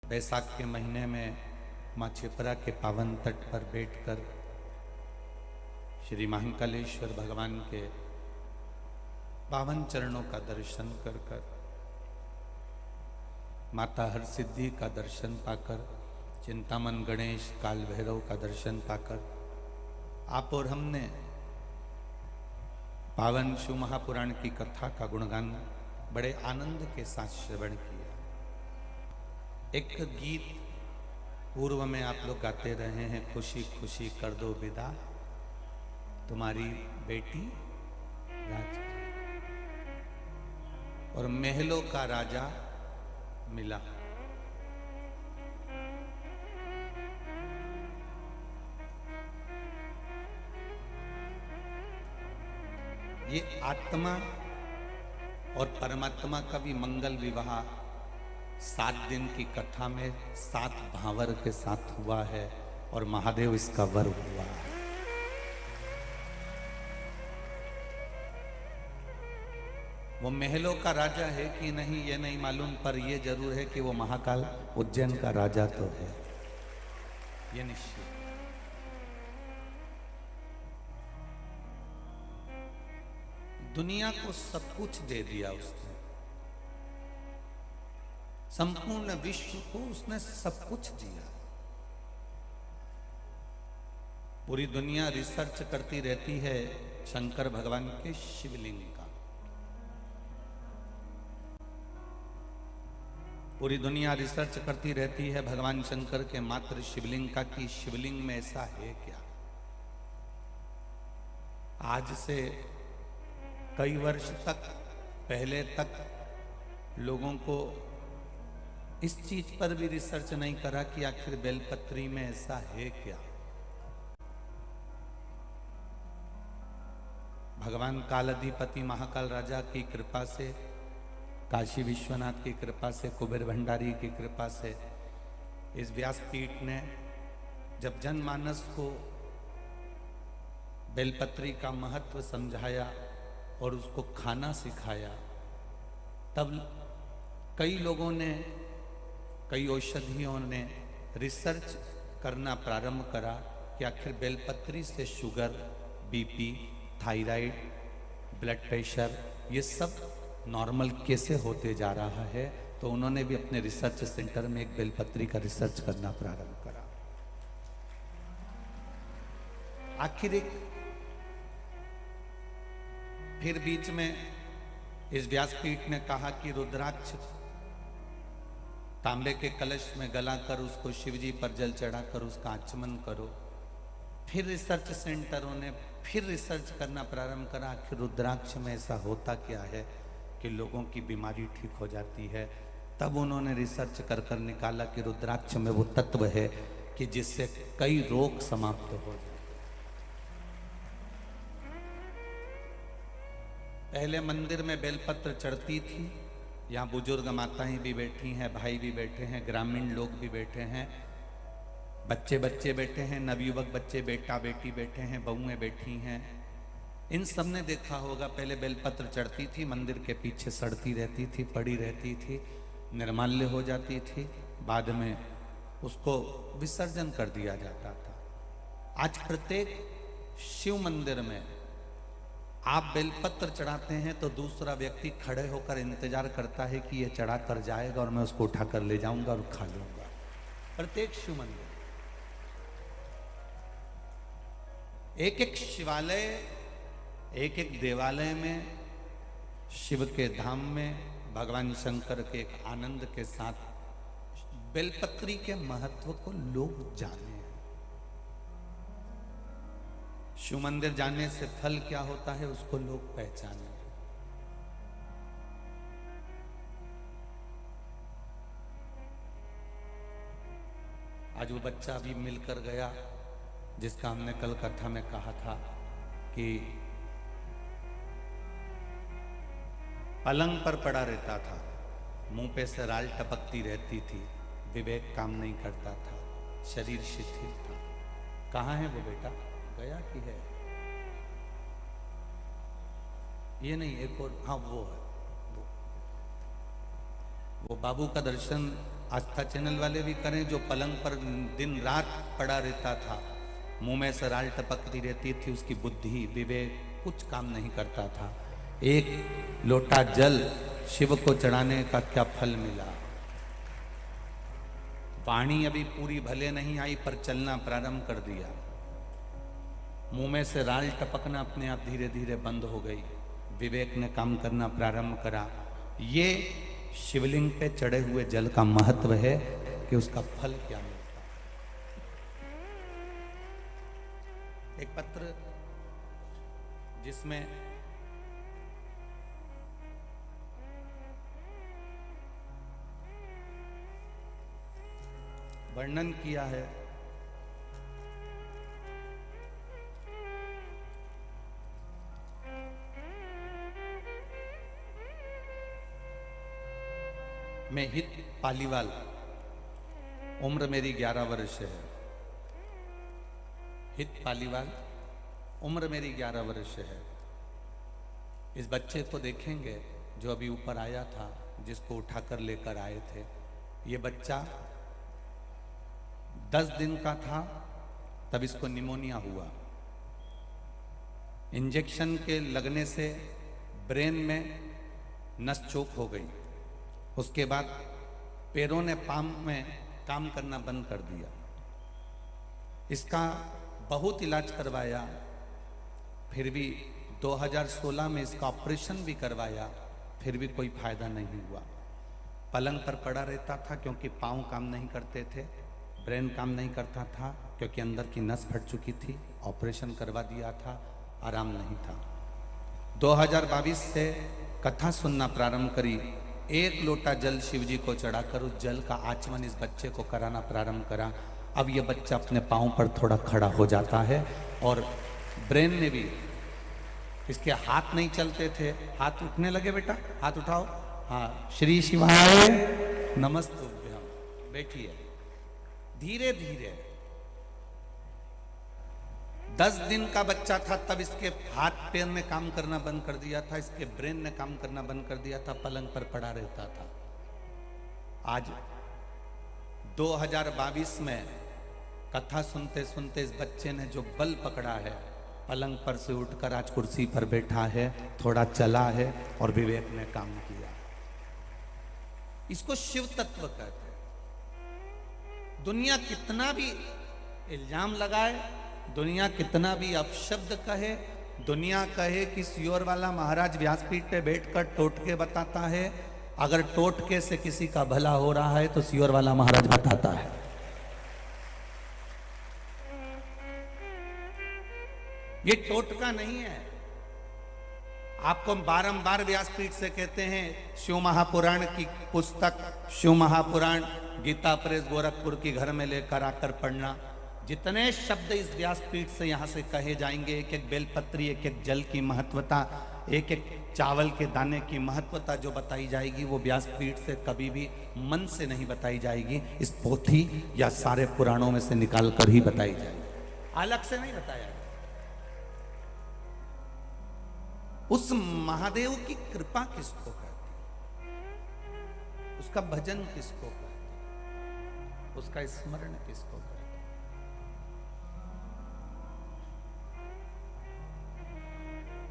बैसाख के महीने में माँ छिपरा के पावन तट पर बैठकर श्री महाकालेश्वर भगवान के पावन चरणों का दर्शन कर कर, माता हरसिद्धि का दर्शन पाकर, चिंतामन गणेश काल भैरव का दर्शन पाकर आप और हमने पावन शिव महापुराण की कथा का गुणगान बड़े आनंद के साथ श्रवण किया। एक गीत पूर्व में आप लोग गाते रहे हैं, खुशी खुशी कर दो विदा तुम्हारी बेटी राज, और महलों का राजा मिला। ये आत्मा और परमात्मा का भी मंगल विवाह 7 दिन की कथा में 7 भावर के साथ हुआ है और महादेव इसका वर हुआ है। वो महलों का राजा है कि नहीं ये नहीं मालूम, पर ये जरूर है कि वो महाकाल उज्जैन का राजा तो है, ये निश्चित। दुनिया को सब कुछ दे दिया उसने, संपूर्ण विश्व को उसने सब कुछ दिया। पूरी दुनिया रिसर्च करती रहती है शंकर भगवान के शिवलिंग का। पूरी दुनिया रिसर्च करती रहती है भगवान शंकर के मात्र शिवलिंग का, कि शिवलिंग में ऐसा है क्या। आज से कई वर्ष तक पहले तक लोगों को इस चीज पर भी रिसर्च नहीं करा कि आखिर बेलपत्री में ऐसा है क्या। भगवान कालाधिपति महाकाल राजा की कृपा से, काशी विश्वनाथ की कृपा से, कुबेर भंडारी की कृपा से इस व्यासपीठ ने जब जनमानस को बेलपत्री का महत्व समझाया और उसको खाना सिखाया, तब कई लोगों ने, कई औषधियों ने रिसर्च करना प्रारंभ करा कि आखिर बेलपत्री से sugar, BP, thyroid, blood pressure ये सब नॉर्मल कैसे होते जा रहा है। तो उन्होंने भी अपने रिसर्च सेंटर में एक बेलपत्री का रिसर्च करना प्रारंभ करा। आखिर एक फिर बीच में इस व्यासपीठ ने कहा कि रुद्राक्ष तांबे के कलश में गलाकर उसको शिवजी पर जल चढ़ाकर उसका आचमन करो। फिर रिसर्च सेंटरों ने फिर रिसर्च करना प्रारंभ करा, आखिर रुद्राक्ष में ऐसा होता क्या है कि लोगों की बीमारी ठीक हो जाती है। तब उन्होंने रिसर्च कर कर निकाला कि रुद्राक्ष में वो तत्व है कि जिससे कई रोग समाप्त हो जाते। पहले मंदिर में बेलपत्र चढ़ती थी, यहाँ बुजुर्ग माताएं भी बैठी हैं, भाई भी बैठे हैं, ग्रामीण लोग भी बैठे हैं, बच्चे बच्चे बैठे हैं, नवयुवक बच्चे, बेटा बेटी बैठे हैं, बहुएं बैठी हैं। इन सब ने देखा होगा, पहले बेलपत्र चढ़ती थी, मंदिर के पीछे सड़ती रहती थी, पड़ी रहती थी, निर्माल्य हो जाती थी, बाद में उसको विसर्जन कर दिया जाता था। आज प्रत्येक शिव मंदिर में आप बेलपत्र चढ़ाते हैं तो दूसरा व्यक्ति खड़े होकर इंतजार करता है कि ये चढ़ा कर जाएगा और मैं उसको उठा कर ले जाऊंगा और खा लूंगा। प्रत्येक शिव मंदिर, एक एक शिवालय, एक एक देवालय में, शिव के धाम में भगवान शंकर के एक आनंद के साथ बेलपत्री के महत्व को लोग जाने। शिव मंदिर जाने से फल क्या होता है उसको लोग पहचाने। आज वो बच्चा अभी मिलकर गया जिसका हमने कल कथा में कहा था कि पलंग पर पड़ा रहता था, मुंह पे से राल टपकती रहती थी, विवेक काम नहीं करता था, शरीर शिथिल था। कहाँ है वो बेटा? गया कि है? ये नहीं, एक और, हाँ वो है। वो बाबू का दर्शन आस्था चैनल वाले भी करें, जो पलंग पर दिन रात पड़ा रहता था, मुंह में सराल टपकती रहती थी, उसकी बुद्धि विवेक कुछ काम नहीं करता था। एक लोटा जल शिव को चढ़ाने का क्या फल मिला। वाणी अभी पूरी भले नहीं आई पर चलना प्रारंभ कर दिया। मुंह में से राल टपकना अपने आप धीरे धीरे बंद हो गई। विवेक ने काम करना प्रारंभ करा। ये शिवलिंग पे चढ़े हुए जल का महत्व है कि उसका फल क्या मिलता। एक पत्र जिसमें वर्णन किया है मैं हित पालीवाल, उम्र मेरी 11 वर्ष है। हित पालीवाल, उम्र मेरी 11 वर्ष है। इस बच्चे को देखेंगे जो अभी ऊपर आया था, जिसको उठाकर लेकर आए थे। ये बच्चा 10 दिन का था तब इसको निमोनिया हुआ। इंजेक्शन के लगने से ब्रेन में नस चोक हो गई। उसके बाद पैरों ने पाम में काम करना बंद कर दिया। इसका बहुत इलाज करवाया, फिर भी 2016 में इसका ऑपरेशन भी करवाया, फिर भी कोई फायदा नहीं हुआ। पलंग पर पड़ा रहता था क्योंकि पांव काम नहीं करते थे, ब्रेन काम नहीं करता था क्योंकि अंदर की नस फट चुकी थी। ऑपरेशन करवा दिया था, आराम नहीं था। 2022 से कथा सुनना प्रारंभ करी। एक लोटा जल शिव जी को चढ़ाकर उस जल का आचमन इस बच्चे को कराना प्रारंभ करा। अब ये बच्चा अपने पांव पर थोड़ा खड़ा हो जाता है और ब्रेन ने भी, इसके हाथ नहीं चलते थे, हाथ उठने लगे। बेटा हाथ उठाओ। हाँ, श्री शिवाय नमस्तुभ्यम। बैठिए। धीरे धीरे 10 दिन का बच्चा था तब इसके हाथ पैर ने काम करना बंद कर दिया था, इसके ब्रेन ने काम करना बंद कर दिया था, पलंग पर पड़ा रहता था। आज 2022 में कथा सुनते सुनते इस बच्चे ने जो बल पकड़ा है, पलंग पर से उठकर आज कुर्सी पर बैठा है, थोड़ा चला है और विवेक ने काम किया। इसको शिव तत्व कहते हैं। दुनिया कितना भी इल्जाम लगाए, दुनिया कितना भी अपशब्द कहे, दुनिया कहे कि सियोर वाला महाराज व्यासपीठ पे बैठकर टोटके बताता है, अगर टोटके से किसी का भला हो रहा है तो सियोर वाला महाराज बताता है। ये टोटका नहीं है। आपको बारंबार व्यासपीठ से कहते हैं शिव महापुराण की पुस्तक, शिव महापुराण गीता प्रेस गोरखपुर की घर में लेकर आकर पढ़ना। जितने शब्द इस व्यासपीठ से यहाँ से कहे जाएंगे, एक एक बेलपत्री, एक एक जल की महत्वता, एक एक चावल के दाने की महत्वता जो बताई जाएगी, वो व्यासपीठ से कभी भी मन से नहीं बताई जाएगी। इस पोथी या सारे पुराणों में से निकाल कर ही बताई जाएगी, अलग से नहीं बताया। उस महादेव की कृपा किसको कहते हैं, उसका भजन किसको कहते हैं, उसका स्मरण किसको कहते हैं।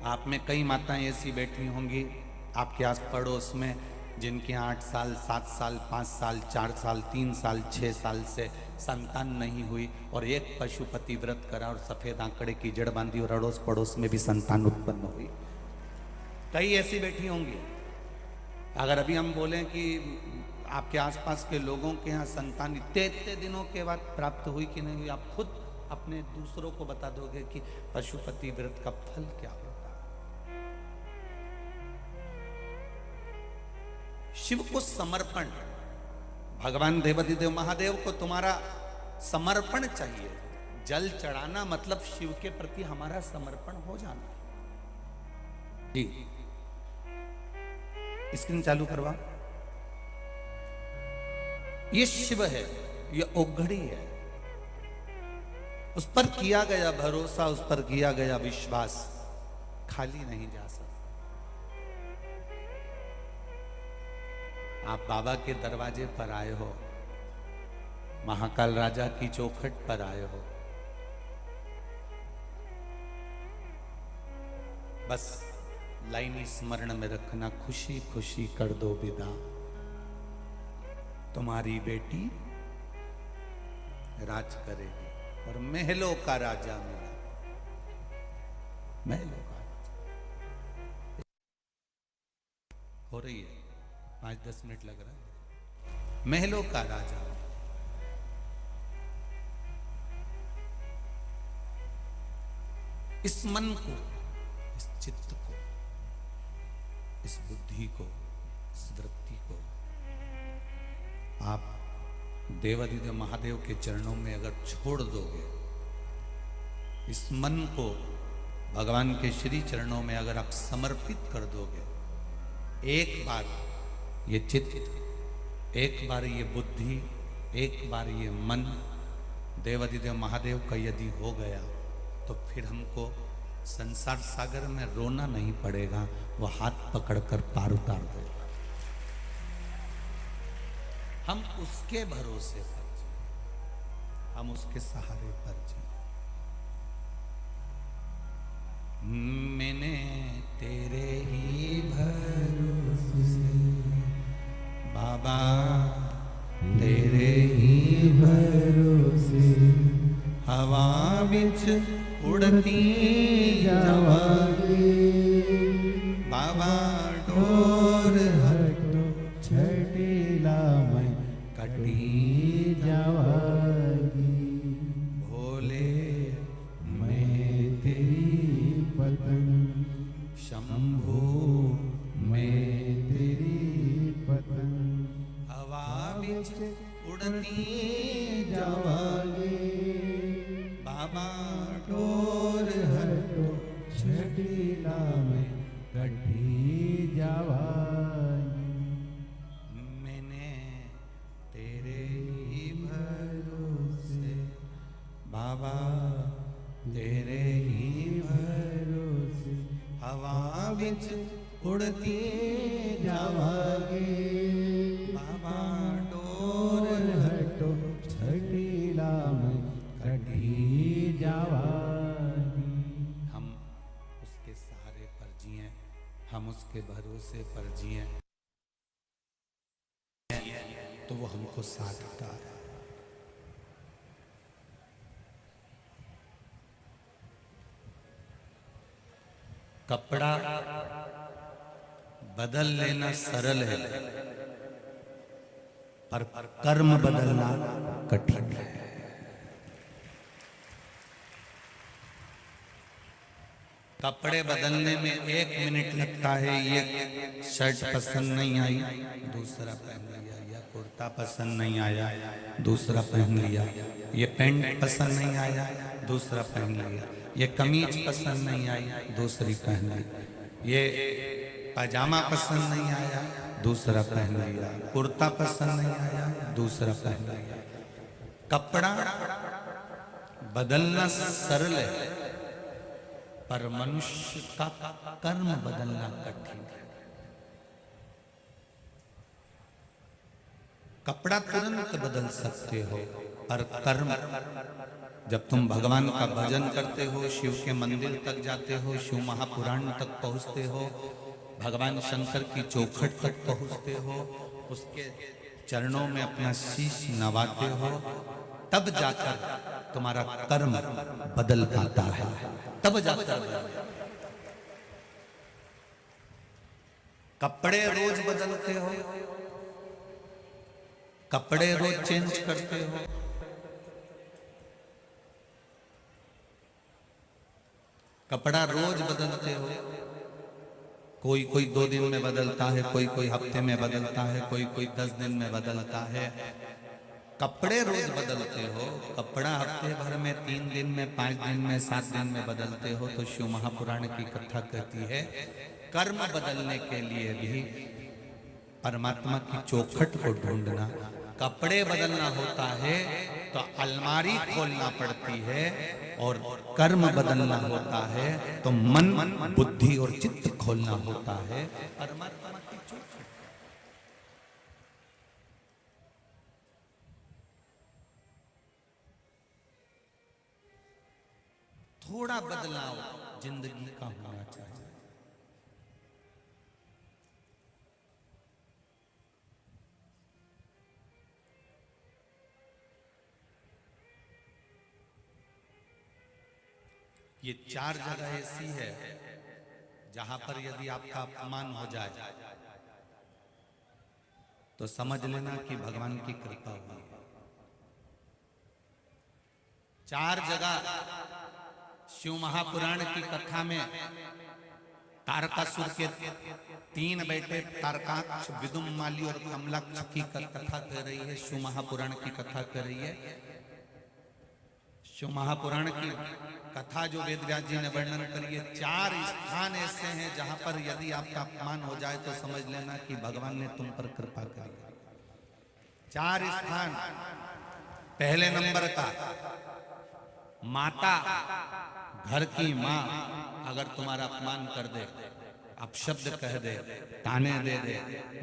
आप में कई माताएं ऐसी बैठी होंगी आपके आस पड़ोस में, जिनके 8 साल 7 साल 5 साल 4 साल 3 साल 6 साल से संतान नहीं हुई, और एक पशुपति व्रत करा और सफेद आंकड़े की जड़ बांधी और अड़ोस पड़ोस में भी संतान उत्पन्न हुई। कई ऐसी बैठी होंगी। अगर अभी हम बोलें कि आपके आसपास के लोगों के यहाँ संतान इतने दिनों के बाद प्राप्त हुई कि नहीं हुई, आप खुद अपने दूसरों को बता दोगे कि पशुपति व्रत का फल क्या होता है। शिव को समर्पण, भगवान देवाधिदेव महादेव को तुम्हारा समर्पण चाहिए। जल चढ़ाना मतलब शिव के प्रति हमारा समर्पण हो जाना। जी, स्क्रीन चालू करवा। ये शिव है, ये ओघड़ी है। उस पर किया गया भरोसा, उस पर किया गया विश्वास खाली नहीं जा सकता। आप बाबा के दरवाजे पर आए हो, महाकाल राजा की चौखट पर आए हो, बस लाइन स्मरण में रखना, खुशी खुशी कर दो विदा, तुम्हारी बेटी राज करेगी। और महलों का राजा मिला, महलों का राजा हो रही है, 5-10 मिनट लग रहा है। महलों का राजा, इस मन को, इस चित्त को, इस बुद्धि को, इस वृत्ति को आप देवाधिदेव महादेव के चरणों में अगर छोड़ दोगे, इस मन को भगवान के श्री चरणों में अगर आप समर्पित कर दोगे, एक बार ये चित्त, एक बार ये बुद्धि, एक बार ये मन देवाधिदेव महादेव का यदि हो गया, तो फिर हमको संसार सागर में रोना नहीं पड़ेगा, वो हाथ पकड़कर पार उतार देगा। हम उसके भरोसे पर जिए, हम उसके सहारे पर जिए। मैंने तेरे ही भरोसे बाबा, तेरे ही भरोसे हवा बिच उड़ती जावागी, बाबा डोर हटो छटीला मैं कटी जावागी, भोले मैं तेरी पतंग, शंभू मैं तेरी पतंग, हवा बिच उड़ती जावागी, बाबा डोर हटो छटीला में कटी जावागी, मैंने तेरे ही भरोसे बाबा, तेरे ही भरोसे हवा बिच उड़ती जावागी, बाबा डोर हटो छटीला में कटी जावागी। हम उसके सहारे पर जिए, हम उसके भरोसे पर जिए, तो वो हमको साधता है। कपड़ा बदल लेना सरल है, पर कर्म बदलना कठिन है। कपड़े बदलने में 1 मिनट लगता है। ये शर्ट पसंद नहीं आई, दूसरा पहन लिया, या कुर्ता पसंद नहीं आया, दूसरा पहन लिया, ये पैंट पसंद नहीं आया, दूसरा पहन लिया, ये कमीज पसंद नहीं आई, दूसरी पहन ली, ये पजामा पसंद नहीं आया, दूसरा पहन लिया, कुर्ता पसंद नहीं आया, दूसरा पहन लिया। कपड़ा बदलना सरल है, पर मनुष्य का कर्म बदलना कठिन है। कपड़ा तुरंत बदल सकते हो, पर कर्म, जब तुम भगवान का भजन करते हो, शिव के मंदिर तक जाते हो, शिव महापुराण तक पहुंचते हो, भगवान शंकर की चौखट तक पहुंचते हो, उसके चरणों में अपना शीश नवाते हो, तब जाकर तुम्हारा कर्म बदल पाता है, तब जाकर। कपड़े रोज बदलते हो, कपड़े रोज चेंज करते हो, कपड़ा रोज बदलते हो, कोई कोई 2 दिन में बदलता है, कोई कोई हफ्ते में बदलता है, कोई कोई 10 दिन में बदलता है। कपड़े रोज बदलते हो, कपड़ा हफ्ते भर में, 3 दिन में, 5 दिन में, 7 दिन में बदलते हो। तो शिव महापुराण की कथा कहती है, कर्म बदलने के लिए भी परमात्मा की चौखट को ढूंढना। कपड़े बदलना होता है तो अलमारी खोलना पड़ती है, और कर्म बदलना होता है तो मन, बुद्धि और चित्त खोलना होता है। परमात्मा की चौखट। थोड़ा बदलाव जिंदगी का होना चाहिए। ये 4 जगह ऐसी है जहां पर यदि आपका अपमान हो जाए तो समझ लेना कि भगवान की कृपा हुई है। 4 जगह शिव महापुराण की कथा में तारकासुर के 3 बेटे तारकाक्ष, विदुम्माली और कमलाक्ष की कथा कह रही है। शिव महापुराण की कथा कह रही है। शिव महापुराण की कथा जो वेदव्यास जी ने वर्णन करी है, 4 स्थान ऐसे हैं जहां पर यदि आपका अपमान हो जाए तो समझ लेना कि भगवान ने तुम पर कृपा करी। 4 स्थान। पहले नंबर का, माता, घर की माँ अगर तुम्हारा अपमान कर दे, अपशब्द कह दे, ताने दे दे,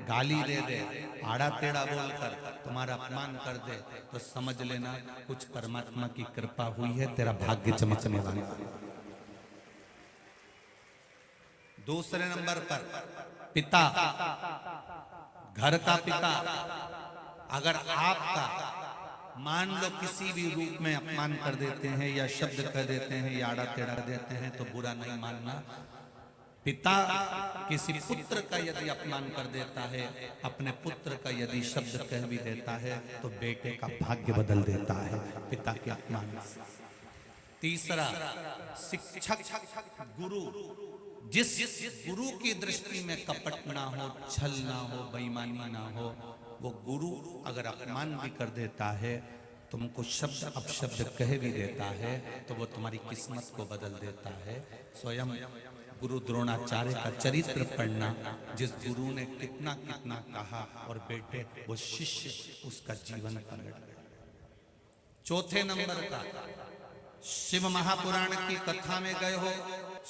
गाली दे दे, आड़ा टेढ़ा बोलकर तुम्हारा अपमान कर दे, तो समझ लेना कुछ परमात्मा की कृपा हुई है, तेरा भाग्य चमकने वाला। दूसरे नंबर पर पिता, घर का पिता अगर आपका मान लो किसी भी रूप में अपमान कर देते हैं या शब्द कह देते हैं या आड़ा टेढ़ा देते हैं तो बुरा नहीं मानना। पिता किसी पुत्र का यदि अपमान कर देता है, अपने पुत्र का यदि शब्द कह भी देता है तो बेटे का भाग्य बदल देता है पिता के अपमान से। तीसरा, शिक्षक, गुरु। जिस गुरु की दृष्टि में कपट ना हो, छल ना हो, बेईमानी ना हो, वो गुरु अगर अपमान भी कर देता है, तुमको शब्द अपशब्द कह भी देता है, तो वो तुम्हारी किस्मत को बदल देता है। स्वयं गुरु द्रोणाचार्य का चरित्र पढ़ना, जिस गुरु ने कितना कितना कहा और बेटे वो शिष्य उसका जीवन पलट गया। चौथे नंबर का, शिव महापुराण की कथा में गए हो,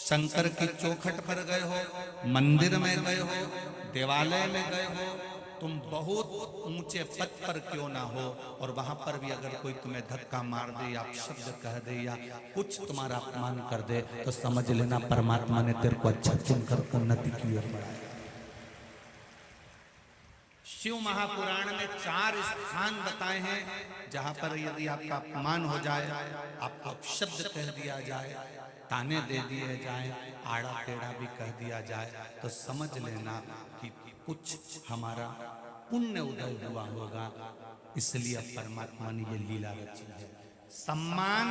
शंकर की चौखट पर गए हो, मंदिर में गए हो, देवालय में गए हो, तुम बहुत ऊंचे पद पर क्यों ना हो और वहां पर भी अगर कोई तुम्हें धक्का मार दे या शब्द कह दे या कुछ तुम्हारा अपमान कर दे तो समझ लेना परमात्मा ने तेरे को अच्छा चुनकर उन्नति की ओर बढ़ाया। शिव महापुराण में 4 स्थान बताए हैं जहां पर यदि आपका अपमान हो जाए, आपको अपशब्द कह दिया जाए, ताने दे दिए जाए, आड़ा टेढ़ा भी कह दिया जाए, तो समझ लेना कि कुछ हमारा पुण्य उदय हुआ होगा, इसलिए परमात्मा ने ये लीला रची है। सम्मान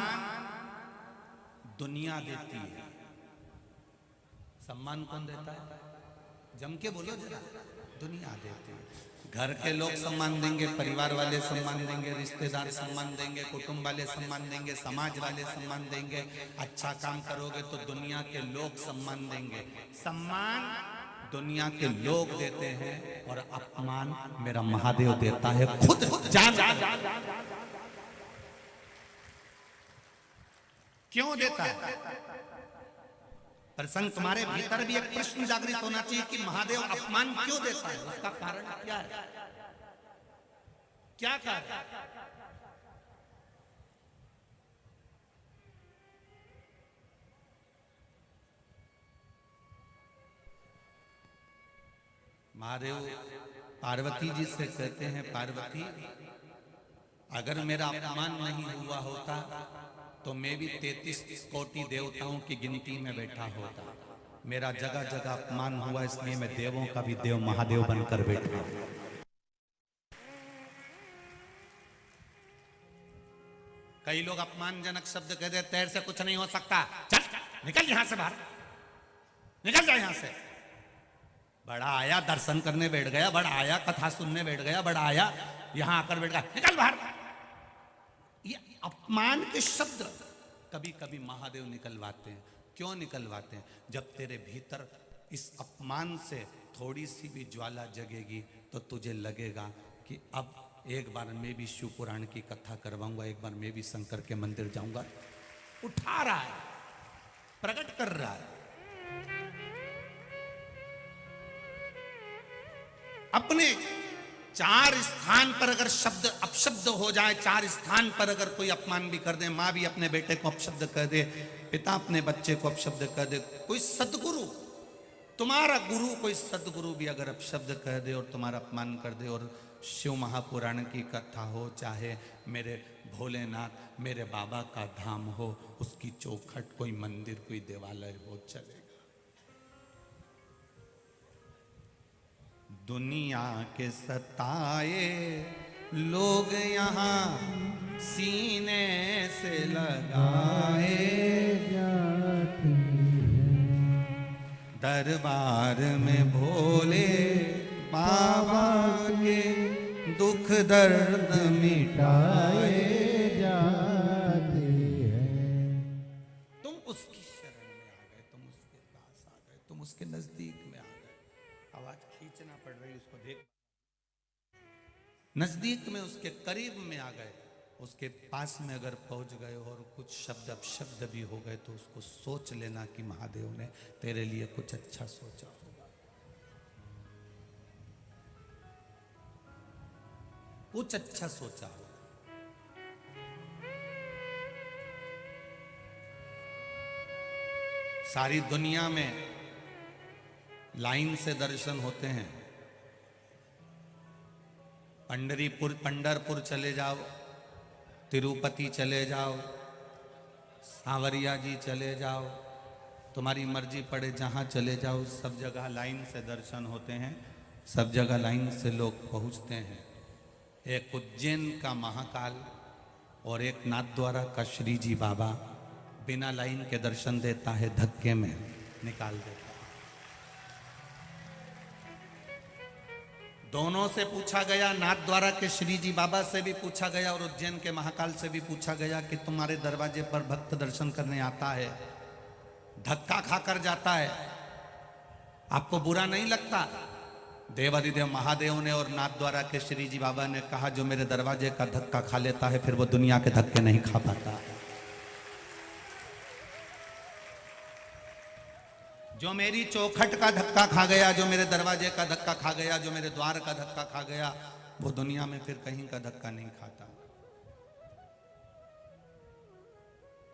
दुनिया देती है। सम्मान कौन देता है? जम के बोलो जरा। दुनिया देती है। घर के लोग सम्मान देंगे, परिवार वाले सम्मान देंगे, रिश्तेदार सम्मान देंगे, कुटुंब वाले सम्मान देंगे, समाज वाले सम्मान देंगे। अच्छा काम करोगे तो दुनिया के लोग सम्मान देंगे। सम्मान दुनिया के लोग देते हैं और अपमान मेरा महादेव देता है खुद जान। क्यों देता है? प्रसंग तुम्हारे भीतर भी एक प्रश्न जागृत होना चाहिए कि महादेव अपमान क्यों देता है, उसका कारण क्या है? क्या कारण? महादेव पार्वती जी से कहते हैं, पार्वती अगर मेरा अपमान नहीं हुआ होता तो मैं भी 33 कोटि देवताओं की गिनती में बैठा होता। मेरा जगह जगह अपमान हुआ, इसलिए मैं देवों का भी देव महादेव बनकर बैठा। कई लोग अपमानजनक शब्द कह देते, तेरे से कुछ नहीं हो सकता, चल निकल यहां से बाहर, निकल जा यहां से। बड़ा आया दर्शन करने बैठ गया, बड़ा आया कथा सुनने बैठ गया, बड़ा आया यहां आकर बैठ गया, निकल बाहर। ये अपमान के शब्द कभी कभी महादेव निकलवाते हैं। क्यों निकलवाते हैं? जब तेरे भीतर इस अपमान से थोड़ी सी भी ज्वाला जगेगी तो तुझे लगेगा कि अब एक बार मैं भी शिव पुराण की कथा करवाऊंगा, एक बार मैं भी शंकर के मंदिर जाऊंगा। उठा रहा है, प्रकट कर रहा है। अपने 4 स्थान पर अगर शब्द अपशब्द हो जाए, 4 स्थान पर अगर कोई अपमान भी कर दे, माँ भी अपने बेटे को अपशब्द कह दे, पिता अपने बच्चे को अपशब्द कह दे, कोई सदगुरु, तुम्हारा गुरु कोई सदगुरु भी अगर अपशब्द कह दे और तुम्हारा अपमान कर दे, और शिव महापुराण की कथा हो, चाहे मेरे भोलेनाथ मेरे बाबा का धाम हो, उसकी चौखट कोई मंदिर कोई देवालय हो, चलेगा। दुनिया के सताए लोग यहाँ सीने से लगाए जाती है, दरबार में भोले बाबा के दुख दर्द मिटाए जाते हैं। तुम उसकी शरण में आ गए, तुम उसके पास आ गए, तुम उसके नजदीक में आ गए। आवाज खींचना पड़ रही, उसको देख, नजदीक में उसके करीब में आ गए, उसके पास में अगर पहुंच गए और कुछ शब्द अपशब्द भी हो गए तो उसको सोच लेना कि महादेव ने तेरे लिए कुछ अच्छा सोचा होगा, कुछ अच्छा सोचा होगा। सारी दुनिया में लाइन से दर्शन होते हैं, पंढरपुर चले जाओ, तिरुपति चले जाओ, सांवरिया जी चले जाओ, तुम्हारी मर्जी पड़े जहाँ चले जाओ, सब जगह लाइन से दर्शन होते हैं, सब जगह लाइन से लोग पहुँचते हैं। एक उज्जैन का महाकाल और एक नाथद्वारा का श्री जी बाबा बिना लाइन के दर्शन देता है, धक्के में निकाल देता है। दोनों से पूछा गया, नाथद्वारा के श्री जी बाबा से भी पूछा गया और उज्जैन के महाकाल से भी पूछा गया कि तुम्हारे दरवाजे पर भक्त दर्शन करने आता है, धक्का खाकर जाता है, आपको बुरा नहीं लगता? देवाधिदेव महादेव ने और नाथद्वारा के श्री जी बाबा ने कहा, जो मेरे दरवाजे का धक्का खा लेता है फिर वो दुनिया के धक्के नहीं खा पाता। जो मेरी चौखट का धक्का खा गया, जो मेरे दरवाजे का धक्का खा गया, जो मेरे द्वार का धक्का खा गया, वो दुनिया में फिर कहीं का धक्का नहीं खाता।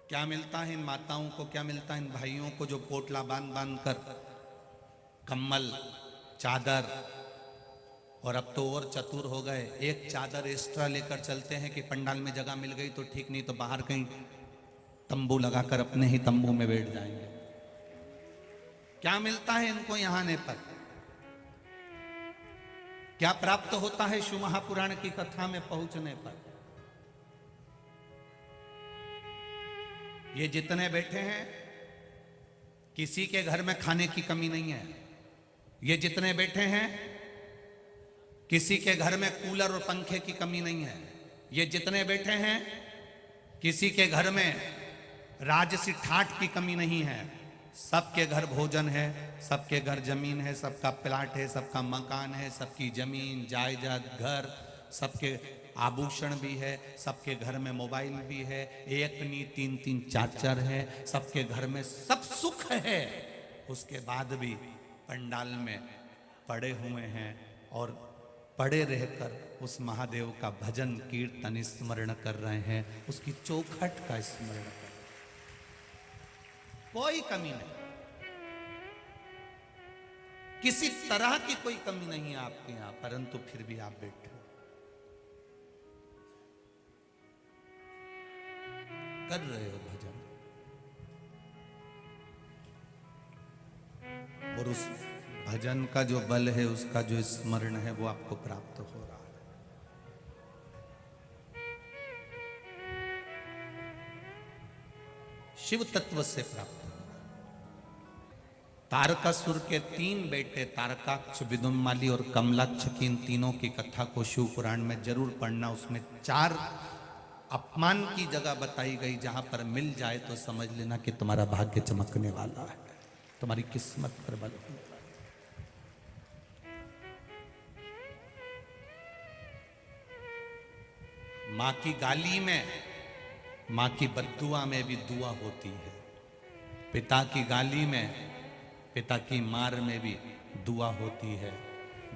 क्या मिलता है इन माताओं को, क्या मिलता है इन भाइयों को जो पोटला बांध बांध कर कम्बल, चादर, और अब तो और चतुर हो गए, एक चादर एक्स्ट्रा लेकर चलते हैं कि पंडाल में जगह मिल गई तो ठीक, नहीं तो बाहर कहीं तंबू लगाकर अपने ही तंबू में बैठ जाएंगे। क्या मिलता है इनको यहां आने पर? क्या प्राप्त होता है शिव महापुराण की कथा में पहुंचने पर? ये जितने बैठे हैं किसी के घर में खाने की कमी नहीं है, ये जितने बैठे हैं किसी के घर में कूलर और पंखे की कमी नहीं है, ये जितने बैठे हैं किसी के घर में राजसी ठाठ की कमी नहीं है। सबके घर भोजन है, सबके घर जमीन है, सबका प्लाट है, सबका मकान है, सबकी जमीन जायदाद घर, सबके आभूषण भी है, सबके घर में मोबाइल भी है, एक नहीं तीन तीन चार चार है, सबके घर में सब सुख है। उसके बाद भी पंडाल में पड़े हुए हैं और पड़े रहकर उस महादेव का भजन कीर्तन स्मरण कर रहे हैं, उसकी चौखट का स्मरण कर, कोई कमी नहीं, किसी तरह की कोई कमी नहीं है आपके यहां, परंतु फिर भी आप बैठे कर रहे हो भजन, और उस भजन का जो बल है, उसका जो स्मरण है, वो आपको प्राप्त हो रहा है। शिव तत्व से प्राप्त हो रहा है। तारकासुर के 3 बेटे तारकाक्ष, विदुन्माली और कमलाक्ष की इन तीनों की कथा को शिव पुराण में जरूर पढ़ना। उसमें 4 अपमान की जगह बताई गई, जहां पर मिल जाए तो समझ लेना कि तुम्हारा भाग्य चमकने वाला है, तुम्हारी किस्मत पर बल होने वाला है। मां की गाली में, मां की बद्दुआ में भी दुआ होती है, पिता की गाली में, पिता की मार में भी दुआ होती है,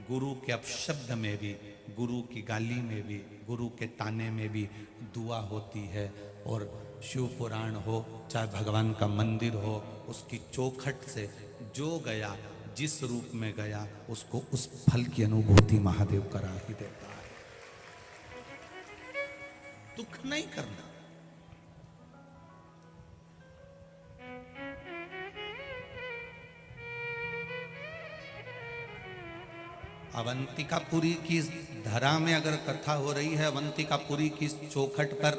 गुरु के अपशब्द में भी गुरु की गाली में भी, गुरु के ताने में भी दुआ होती है। और शिव पुराण हो चाहे भगवान का मंदिर हो, उसकी चौखट से जो गया, जिस रूप में गया, उसको उस फल की अनुभूति महादेव करा ही देता है। दुख नहीं करना। अवंतिकापुरी की धरा में अगर कथा हो रही है, अवंतिकापुरी की चौखट पर,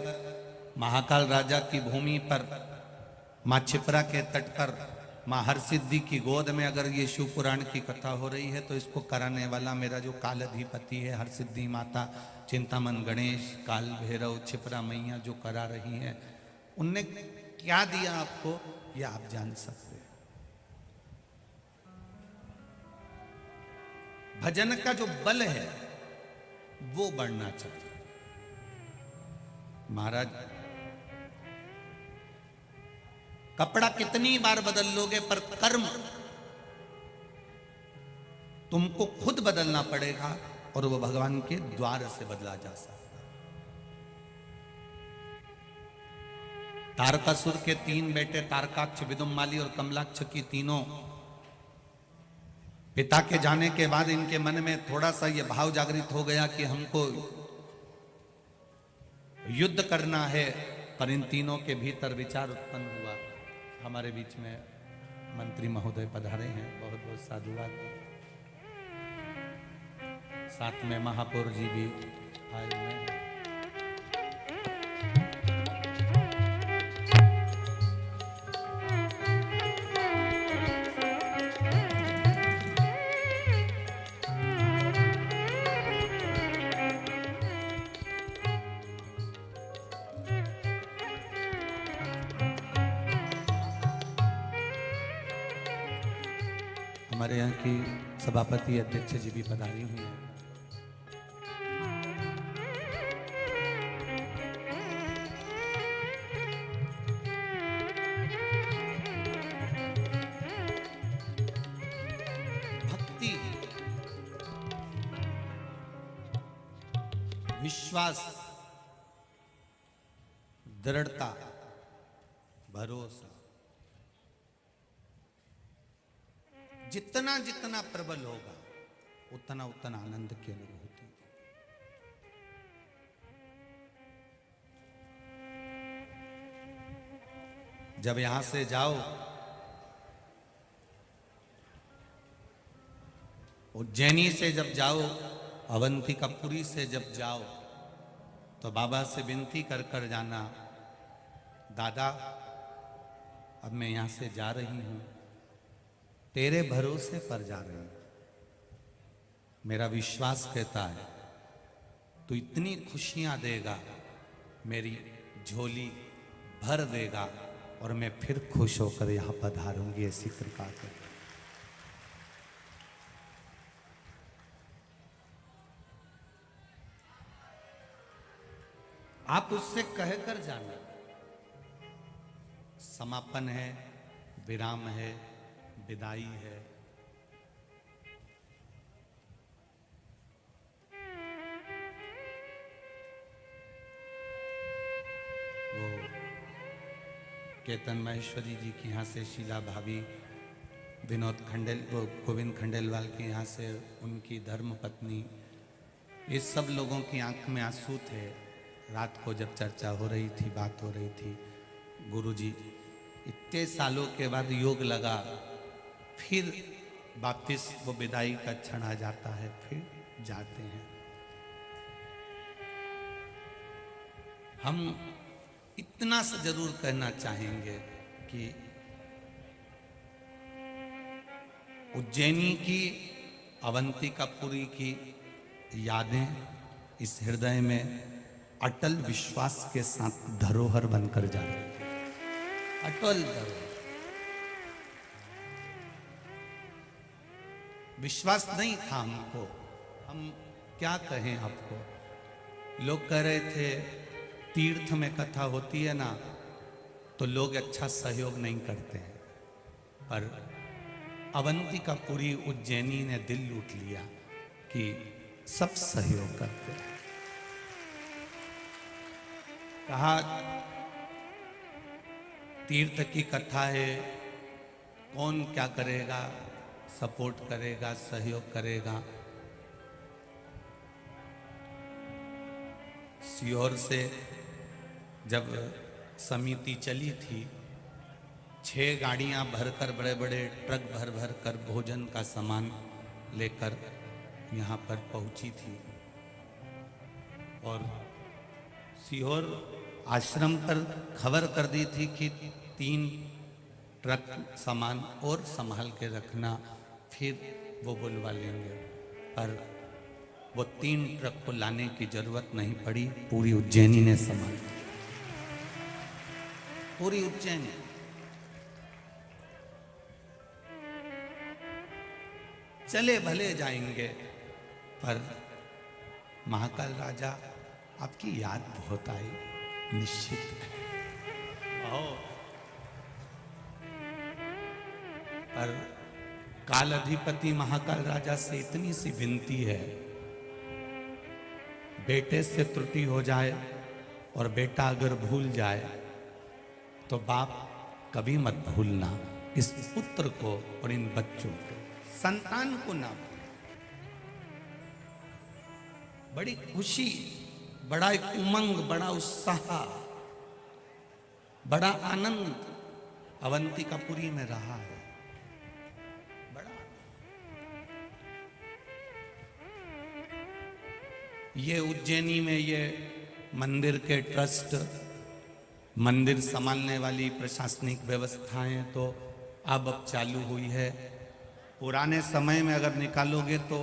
महाकाल राजा की भूमि पर, माँ छिपरा के तट पर, माँ हरसिद्धि की गोद में अगर ये शिव पुराण की कथा हो रही है, तो इसको कराने वाला मेरा जो काल अधिपति है, हरसिद्धि माता, चिंतामन गणेश, काल भैरव, छिपरा मैया जो करा रही है, उनने क्या दिया आपको, ये आप जान सकते हैं। भजन का जो बल है वो बढ़ना चाहिए। महाराज, कपड़ा कितनी बार बदल लोगे, पर कर्म तुमको खुद बदलना पड़ेगा, और वो भगवान के द्वार से बदला जा सकता है। तारकासुर के 3 बेटे, तारकाक्ष, विदुम्माली और कमलाक्ष की तीनों, पिता के जाने के बाद इनके मन में थोड़ा सा ये भाव जागृत हो गया कि हमको युद्ध करना है। पर इन तीनों के भीतर विचार उत्पन्न हुआ। हमारे बीच में मंत्री महोदय पधारे हैं, बहुत बहुत साधुवाद। साथ में महापौर जी भी आए हुए हैं। हमारे यहाँ की सभापति अध्यक्ष जी भी पधारी हुई हैं। भक्ति, विश्वास, दृढ़ता, भरोसा जितना जितना प्रबल होगा, उतना उतना आनंद की अनुभूति। जब यहां से जाओ, उज्जैनी से जब जाओ, अवंतिकापुरी से जब जाओ, तो बाबा से विनती कर कर जाना, दादा अब मैं यहां से जा रही हूं, तेरे भरोसे पर जा रही हूं। मेरा विश्वास कहता है तू इतनी खुशियां देगा, मेरी झोली भर देगा, और मैं फिर खुश होकर यहां पधारूंगी, ऐसी कृपा कर। आप उससे कहकर जाना, समापन है, विराम है, विदाई है। वो केतन महेश्वरी जी की यहाँ से शीला भाभी, विनोद खंडेल, वो गोविंद खंडेलवाल के यहाँ से उनकी धर्म पत्नी, ये सब लोगों की आंख में आंसू थे। रात को जब चर्चा हो रही थी, बात हो रही थी, गुरुजी इतने सालों के बाद योग लगा, फिर वापिस वो विदाई का क्षण आ जाता है, फिर जाते हैं। हम इतना सा जरूर कहना चाहेंगे कि उज्जैनी की, अवंतिकापुरी की यादें इस हृदय में अटल विश्वास के साथ धरोहर बनकर जा रही है। अटल धरोहर। विश्वास नहीं था हमको, हम क्या कहें आपको। लोग कह रहे थे तीर्थ में कथा होती है ना, तो लोग अच्छा सहयोग नहीं करते हैं, पर अवंतिकापुरी उज्जैनी ने दिल लूट लिया कि सब सहयोग करते हैं। कहा तीर्थ की कथा है, कौन क्या करेगा, सपोर्ट करेगा, सहयोग करेगा। सीहोर से जब समिति चली थी, 6 गाड़ियां भरकर, बड़े बड़े ट्रक भर भर कर भोजन का सामान लेकर यहाँ पर पहुंची थी। और सीहोर आश्रम पर खबर कर दी थी कि 3 ट्रक सामान और संभाल के रखना, फिर वो बुलवा लेंगे। पर वो 3 ट्रक को लाने की जरूरत नहीं पड़ी, पूरी उज्जैनी ने संभाल, पूरी उज्जैनी। चले भले जाएंगे, पर महाकाल राजा आपकी याद बहुत आई, निश्चित है। पर काल अधिपति महाकाल राजा से इतनी सी विनती है, बेटे से त्रुटि हो जाए और बेटा अगर भूल जाए तो बाप कभी मत भूलना, इस पुत्र को और इन बच्चों को, संतान को ना। बड़ी खुशी, बड़ा एक उमंग, बड़ा उत्साह, बड़ा आनंद अवंतिकापुरी में रहा है। बड़ा ये उज्जैनी में ये मंदिर के ट्रस्ट, मंदिर संभालने वाली प्रशासनिक व्यवस्थाएं तो अब चालू हुई है। पुराने समय में अगर निकालोगे तो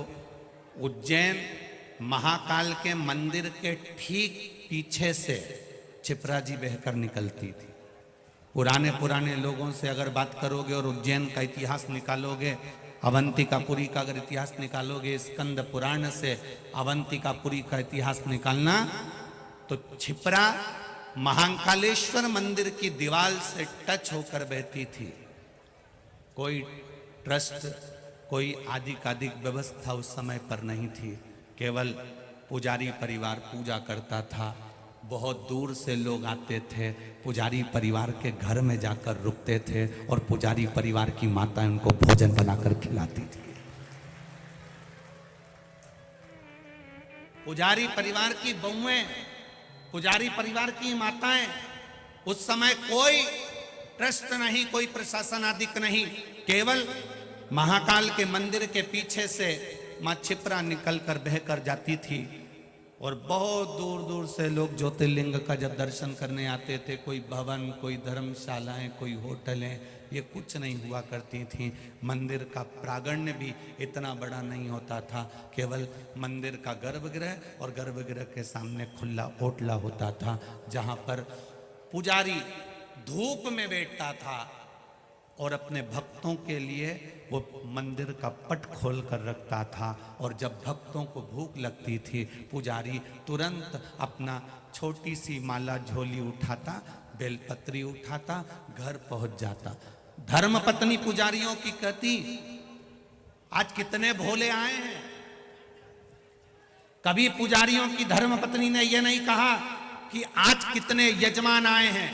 उज्जैन महाकाल के मंदिर के ठीक पीछे से क्षिप्रा जी बहकर निकलती थी। पुराने लोगों से अगर बात करोगे और उज्जैन का इतिहास निकालोगे, अवंतिकापुरी का अगर इतिहास निकालोगे, स्कंद पुराण से अवंतिकापुरी का इतिहास निकालना, तो क्षिप्रा महाकालेश्वर मंदिर की दीवार से टच होकर बहती थी। कोई ट्रस्ट, कोई आधिकाधिक व्यवस्था उस समय पर नहीं थी। केवल पुजारी परिवार पूजा करता था। बहुत दूर से लोग आते थे, पुजारी परिवार के घर में जाकर रुकते थे और पुजारी परिवार की माता उनको भोजन बनाकर खिलाती थी। पुजारी परिवार की बहुएं, पुजारी परिवार की माताएं, उस समय कोई ट्रस्ट नहीं, कोई प्रशासन आदि नहीं, केवल महाकाल के मंदिर के पीछे से मां क्षिप्रा निकलकर बहकर जाती थी। और बहुत दूर दूर से लोग ज्योतिर्लिंग का जब दर्शन करने आते थे, कोई भवन, कोई धर्मशालाएं, कोई होटलें, ये कुछ नहीं हुआ करती थी। मंदिर का प्रांगण भी इतना बड़ा नहीं होता था, केवल मंदिर का गर्भगृह और गर्भगृह के सामने खुला ओटला होता था, जहाँ पर पुजारी धूप में बैठता था और अपने भक्तों के लिए वो मंदिर का पट खोल कर रखता था। और जब भक्तों को भूख लगती थी, पुजारी तुरंत अपना छोटी सी माला झोली उठाता, बेलपत्री उठाता, घर पहुंच जाता। धर्मपत्नी पुजारियों की कहती, आज कितने भोले आए हैं। कभी पुजारियों की धर्मपत्नी ने यह नहीं कहा कि आज कितने यजमान आए हैं।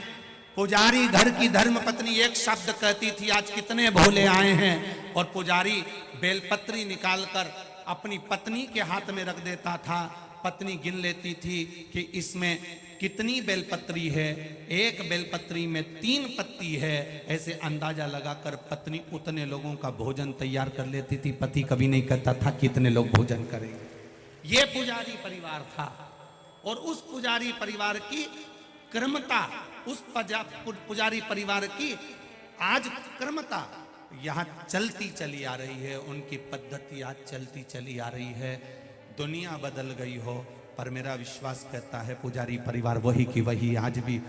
पुजारी घर की धर्मपत्नी एक शब्द कहती थी, आज कितने भोले आए हैं। और पुजारी बेलपत्री निकालकर अपनी पत्नी के हाथ में रख देता था। पत्नी गिन लेती थी कि इसमें कितनी बेलपत्री है, एक बेलपत्री में 3 पत्ती है। ऐसे अंदाजा लगाकर पत्नी उतने लोगों का भोजन तैयार कर लेती थी। पति कभी नहीं कहता था कितने लोग भोजन करेंगे। ये पुजारी परिवार था। और उस पुजारी परिवार की क्रमता, उस पुजारी परिवार की आज क्रमता यहाँ चलती चली आ रही है। उनकी पद्धति आज चलती चली आ रही है। दुनिया बदल गई हो, पर मेरा विश्वास कहता है पुजारी परिवार वही की वही आज भी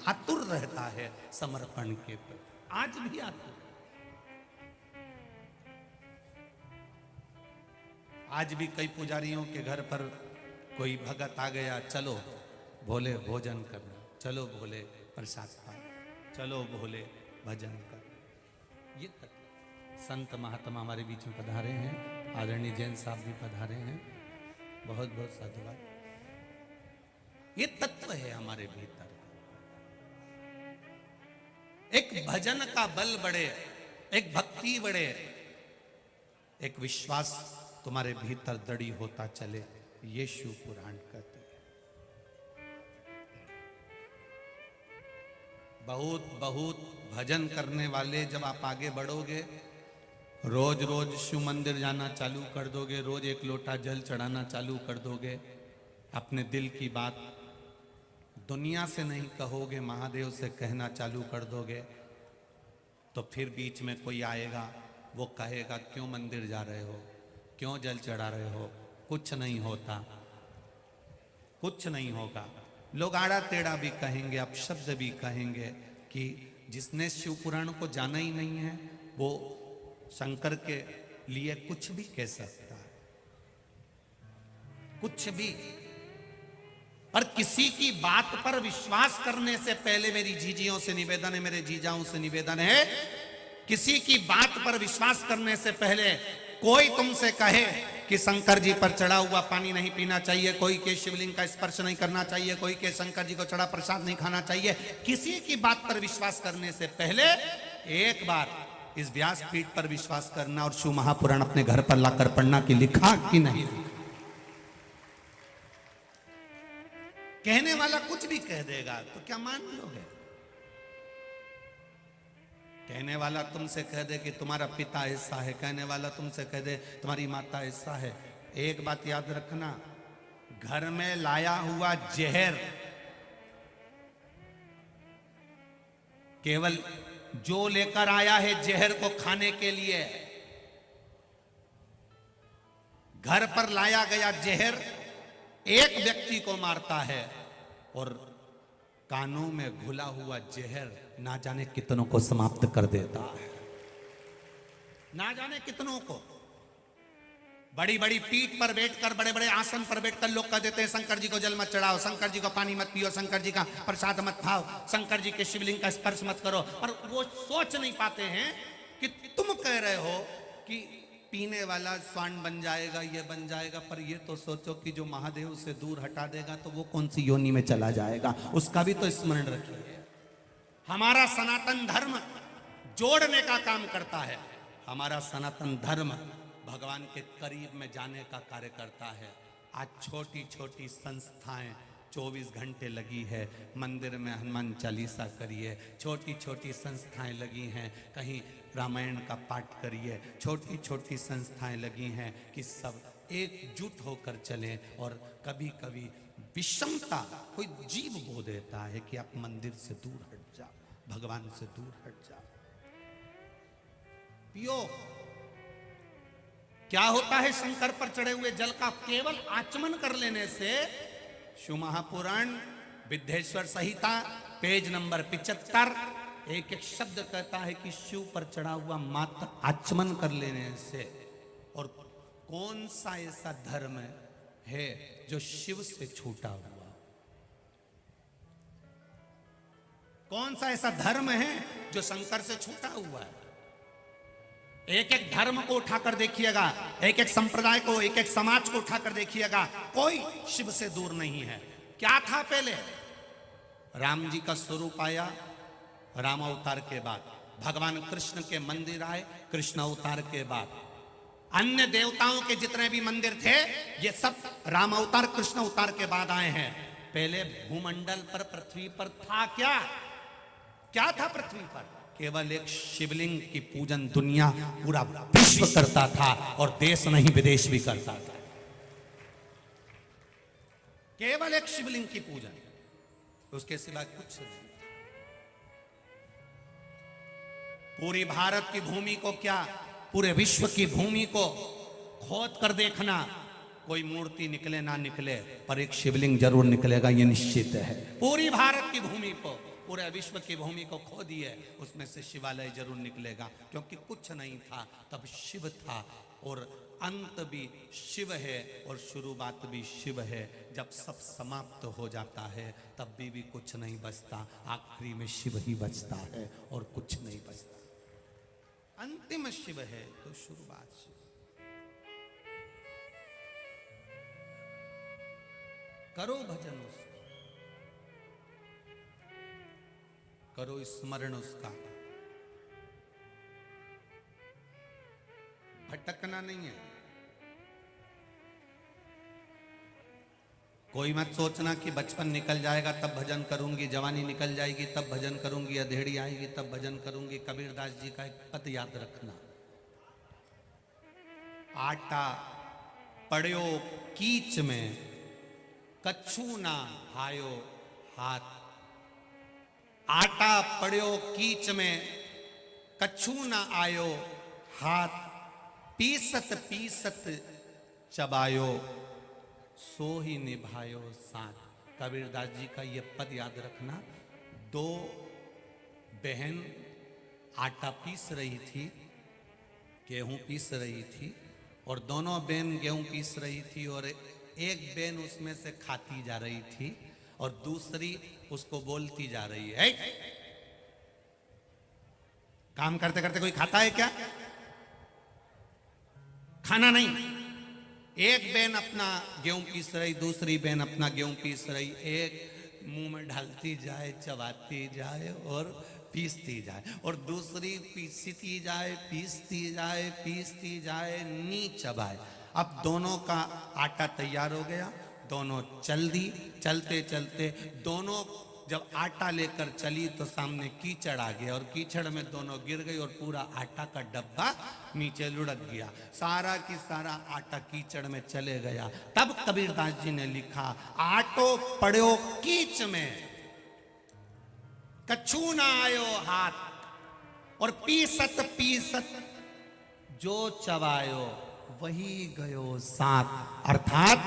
आतुर रहता है समर्पण के प्रति, आज भी आतुर। आज भी कई पुजारियों के घर पर कोई भगत आ गया, चलो भोले भोजन करना, चलो भोले प्रसाद पाओ, चलो भोले भजन कर। ये तक संत महात्मा हमारे बीच में पधारे हैं। आदरणीय जैन साहब भी पधारे हैं। बहुत बहुत साधुवाद। ये तत्व है हमारे भीतर। एक भजन का बल बढ़े, एक भक्ति बढ़े, एक विश्वास तुम्हारे भीतर दृढ़ होता चले, ये शिव पुराण कहते हैं। बहुत बहुत भजन करने वाले जब आप आगे बढ़ोगे, रोज रोज शिव मंदिर जाना चालू कर दोगे, रोज एक लोटा जल चढ़ाना चालू कर दोगे, अपने दिल की बात दुनिया से नहीं कहोगे, महादेव से कहना चालू कर दोगे, तो फिर बीच में कोई आएगा, वो कहेगा क्यों मंदिर जा रहे हो, क्यों जल चढ़ा रहे हो, कुछ नहीं होता, कुछ नहीं होगा। लोग आड़ा टेढ़ा भी कहेंगे, अपशब्द भी कहेंगे कि जिसने शिव पुराण को जाना ही नहीं है वो शंकर के लिए कुछ भी कह सकता है, कुछ भी। पर किसी की बात पर विश्वास करने से पहले मेरी जीजियों से निवेदन है, मेरे जीजाओं से निवेदन है, किसी की बात पर विश्वास करने से पहले कोई तुमसे कहे कि शंकर जी पर चढ़ा हुआ पानी नहीं पीना चाहिए, कोई के शिवलिंग का स्पर्श नहीं करना चाहिए, कोई के शंकर जी को चढ़ा प्रसाद नहीं खाना चाहिए, किसी की बात पर विश्वास करने से पहले एक बार इस व्यासपीठ पर विश्वास करना और शिव महापुराण अपने घर पर लाकर पढ़ना कि लिखा कि नहीं। कहने वाला कुछ भी कह देगा तो क्या मान लोगे? कहने वाला तुमसे कह दे कि तुम्हारा पिता ऐसा है, कहने वाला तुमसे कह दे तुम्हारी माता ऐसा है। एक बात याद रखना, घर में लाया हुआ जहर केवल जो लेकर आया है जहर को खाने के लिए, घर पर लाया गया जहर एक व्यक्ति को मारता है और कानों में घुला हुआ जहर ना जाने कितनों को समाप्त कर देता है, ना जाने कितनों को। बड़ी बड़ी पीठ पर बैठकर, बड़े बड़े आसन पर बैठकर लोग कह देते हैं शंकर जी को जल मत चढ़ाओ, शंकर जी को पानी मत पियो, शंकर जी का प्रसाद मत खाओ, शंकर जी के शिवलिंग का स्पर्श मत करो। पर वो सोच नहीं पाते हैं कि तुम कह रहे हो कि पीने वाला स्वान बन जाएगा, ये बन जाएगा, पर ये तो सोचो कि जो महादेव से दूर हटा देगा तो वो कौन सी योनि में चला जाएगा, उसका भी तो स्मरण रखिए। हमारा सनातन धर्म जोड़ने का काम करता है, हमारा सनातन धर्म भगवान के करीब में जाने का कार्य करता है। आज छोटी छोटी संस्थाएं 24 घंटे लगी है, मंदिर में हनुमान चालीसा करिए, छोटी छोटी संस्थाएं लगी हैं, कहीं रामायण का पाठ करिए, छोटी छोटी संस्थाएं लगी हैं कि सब एकजुट होकर चलें। और कभी कभी विषमता कोई जीव बो देता है कि आप मंदिर से दूर हट जाओ, भगवान से दूर हट जाओ। पियो, क्या होता है शंकर पर चढ़े हुए जल का केवल आचमन कर लेने से? शिव महापुराण विद्येश्वर संहिता पेज नंबर 75 एक एक शब्द कहता है कि शिव पर चढ़ा हुआ मात्र आचमन कर लेने से। और कौन सा ऐसा धर्म है जो शिव से छूटा हुआ? कौन सा ऐसा धर्म है जो शंकर से छूटा हुआ है? एक एक धर्म को उठाकर देखिएगा, एक एक संप्रदाय को, एक एक समाज को उठाकर देखिएगा, कोई शिव से दूर नहीं है। क्या था पहले? राम जी का स्वरूप आया राम अवतार के बाद, भगवान कृष्ण के मंदिर आए कृष्ण अवतार के बाद, अन्य देवताओं के जितने भी मंदिर थे ये सब राम अवतार कृष्ण अवतार के बाद आए हैं। पहले भूमंडल पर, पृथ्वी पर था क्या? क्या था पृथ्वी पर? केवल एक शिवलिंग की पूजन दुनिया पूरा विश्व करता था, और देश नहीं विदेश भी करता था। केवल एक शिवलिंग की पूजन, उसके सिवा कुछ नहीं। पूरी भारत की भूमि को क्या, पूरे विश्व की भूमि को खोद कर देखना, कोई मूर्ति निकले ना निकले पर एक शिवलिंग जरूर निकलेगा, ये निश्चित है। पूरी भारत की भूमि को, पूरे विश्व की भूमि को खोदिए, उसमें से शिवालय जरूर निकलेगा, क्योंकि कुछ नहीं था तब शिव था, और अंत भी शिव है और शुरुआत भी शिव है। जब सब समाप्त हो जाता है तब भी कुछ नहीं बचता, आखिरी में शिव ही बचता है और कुछ नहीं बचता। अंतिम शिव है तो शुरुआत शिव। करो भजन उसका, करो स्मरण उसका, भटकना नहीं है। कोई मत सोचना कि बचपन निकल जाएगा तब भजन करूंगी, जवानी निकल जाएगी तब भजन करूंगी, अधेड़ी आएगी तब भजन करूंगी। कबीरदास जी का एक पद याद रखना, आटा पड़ो कीच में कछु ना हायो हाथ। आटा पड़ो कीच में कछु ना आयो हाथ, पीसत पीसत चबायो सो ही निभायो साथ। कबीरदास जी का ये पद याद रखना। दो बहन आटा पीस रही थी, गेहूं पीस रही थी, और दोनों बहन गेहूं पीस रही थी, और एक बहन उसमें से खाती जा रही थी और दूसरी उसको बोलती जा रही है, काम करते करते कोई खाता है क्या? खाना नहीं। एक बहन अपना गेहूं पीस रही, दूसरी बहन अपना गेहूं पीस रही, एक मुंह में ढालती जाए, चबाती जाए और पीसती जाए, और दूसरी पीसती जाए, पीसती जाए, पीसती जाए, नी चबाए। अब दोनों का आटा तैयार हो गया, दोनों चल दी। चलते चलते दोनों जब आटा लेकर चली तो सामने कीचड़ आ गया, और कीचड़ में दोनों गिर गई और पूरा आटा का डब्बा नीचे लुढ़क गया। सारा की सारा आटा कीचड़ में चले गया। तब कबीरदास जी ने लिखा, आटो पड़ो कीच में कछु ना आयो हाथ, और पीसत पीसत जो चबायो वही गयो साथ। अर्थात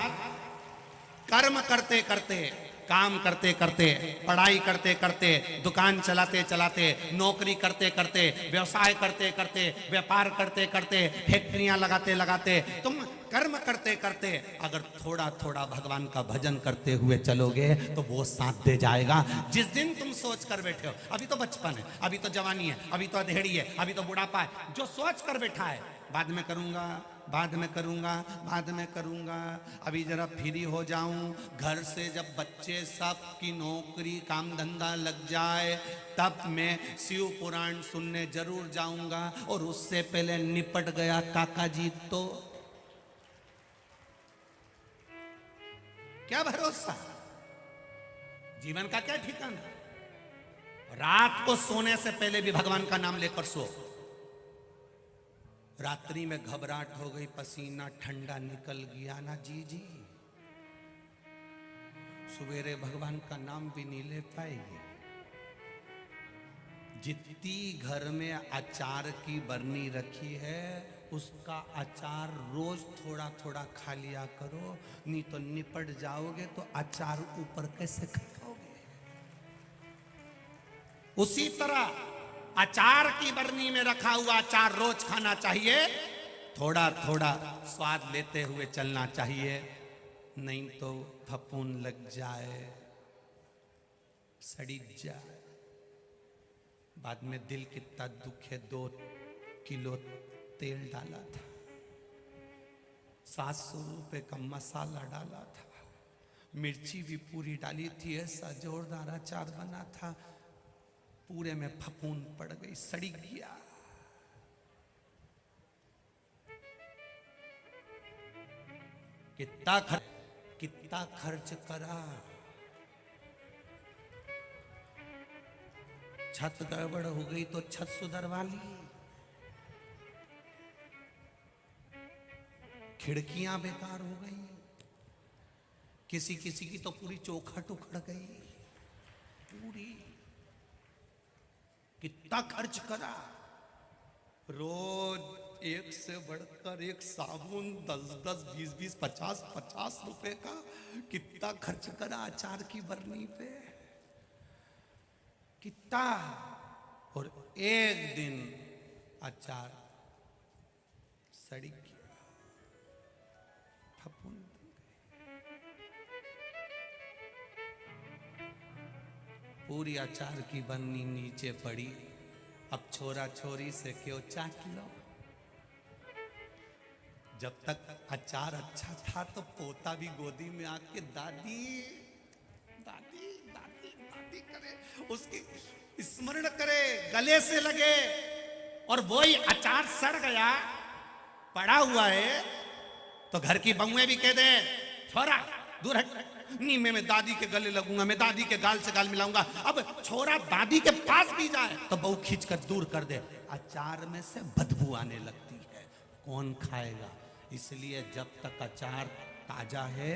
कर्म करते करते, काम करते करते, पढ़ाई करते करते, दुकान चलाते चलाते, नौकरी करते करते, व्यवसाय करते करते, व्यापार करते करते, फैक्ट्रियां लगाते लगाते, तुम कर्म करते करते अगर थोड़ा थोड़ा भगवान का भजन करते हुए चलोगे तो वो साथ दे जाएगा। जिस दिन तुम सोच कर बैठे हो, अभी तो बचपन है, अभी तो जवानी है, अभी तो अधेड़ी है, अभी तो बुढ़ापा है, जो सोच कर बैठा है बाद में करूंगा, बाद में करूंगा, बाद में करूंगा, अभी जरा फ्री हो जाऊं, घर से जब बच्चे सब की नौकरी काम धंधा लग जाए तब मैं शिव पुराण सुनने जरूर जाऊंगा, और उससे पहले निपट गया काका जी तो क्या भरोसा, जीवन का क्या ठिकाना। रात को सोने से पहले भी भगवान का नाम लेकर सो। रात्रि में घबराहट हो गई, पसीना ठंडा निकल गया ना जी, सवेरे भगवान का नाम भी नहीं ले पाएगी। जितनी घर में अचार की बरनी रखी है उसका अचार रोज थोड़ा थोड़ा खा लिया करो, नहीं तो निपट जाओगे तो अचार ऊपर कैसे खाओगे। उसी तरह अचार की बरनी में रखा हुआ अचार रोज खाना चाहिए, थोड़ा थोड़ा स्वाद लेते हुए चलना चाहिए, नहीं तो फफूंद लग जाए, सड़ी जाए, बाद में दिल कितना दुखे। 2 किलो तेल डाला था, 700 रुपए का मसाला डाला था, मिर्ची भी पूरी डाली थी, ऐसा जोरदार अचार बना था, पूरे में फफूंद पड़ गई, सड़ी गया। कितना खर्च करा, छत गड़बड़ हो गई तो छत सुधरवा ली, खिड़कियां बेकार हो गई, किसी किसी की तो पूरी चौखट उखड़ गई पूरी। कितना खर्च करा, रोज एक से बढ़कर एक साबुन 10-10, 20-20, 50-50 रुपए का कितना खर्च करा अचार की बरनी पे, कितना। और एक दिन अचार सड़ी गया, फफूंद। पूरी अचार की बरनी नीचे पड़ी। अब छोरा छोरी से क्यों चाट लो, जब तक अचार अच्छा था तो पोता भी गोदी में आके दादी दादी दादी दादी करे, उसकी स्मरण करे, गले से लगे। और वही अचार सड़ गया, पड़ा हुआ है, तो घर की बहुएं भी कह दे छोरा दूर हट, नहीं मैं दादी के गले लगूंगा, मैं दादी के गाल से गाल मिलाऊंगा। अब छोरा दादी के पास भी जाए तो बहू खींच कर दूर कर दे, अचार में से बदबू आने लगती है, कौन खाएगा। इसलिए जब तक अचार ताजा है,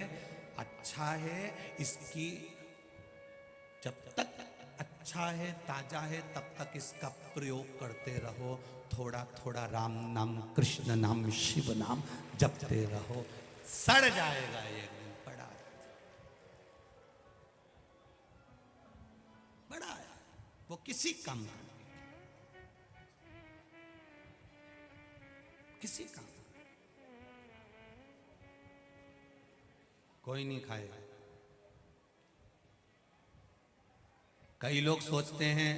अच्छा है, इसकी जब तक अच्छा है, ताजा है, तब तक इसका प्रयोग करते रहो। थोड़ा थोड़ा राम नाम, कृष्ण नाम, शिव नाम जपते रहो, सड़ जाएगा एक दिन। बड़ा है वो, किसी काम का नहीं, किसी काम कोई नहीं खाएगा। कई लोग सोचते हैं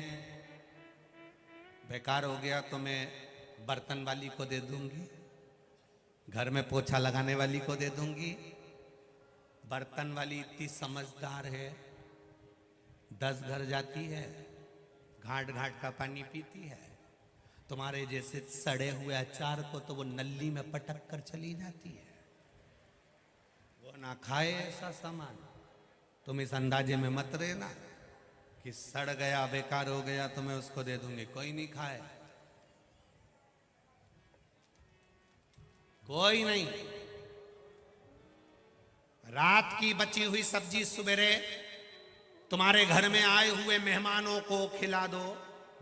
बेकार हो गया तो मैं बर्तन वाली को दे दूंगी, घर में पोछा लगाने वाली को दे दूंगी। बर्तन वाली इतनी समझदार है, 10 घर जाती है, घाट घाट का पानी पीती है। तुम्हारे जैसे सड़े हुए अचार को तो वो नली में पटक कर चली जाती है, वो ना खाए ऐसा सामान। तुम इस अंदाजे में मत रहना कि सड़ गया बेकार हो गया तो मैं उसको दे दूंगी, कोई नहीं खाए, कोई नहीं। रात की बची हुई सब्जी सवेरे तुम्हारे घर में आए हुए मेहमानों को खिला दो,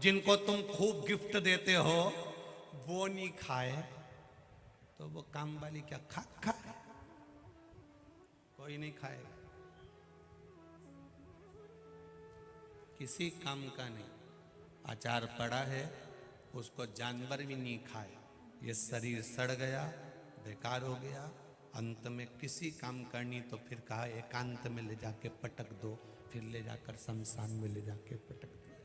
जिनको तुम खूब गिफ्ट देते हो, वो नहीं खाए तो वो काम वाली क्या खाए? कोई नहीं खाएगा, किसी काम का नहीं। अचार पड़ा है, उसको जानवर भी नहीं खाए, ये शरीर सड़ गया, बेकार हो गया, अंत में किसी काम करनी तो फिर कहा एकांत में ले जाके पटक दो, फिर ले जाकर शमशान में ले जाके पटक दिया।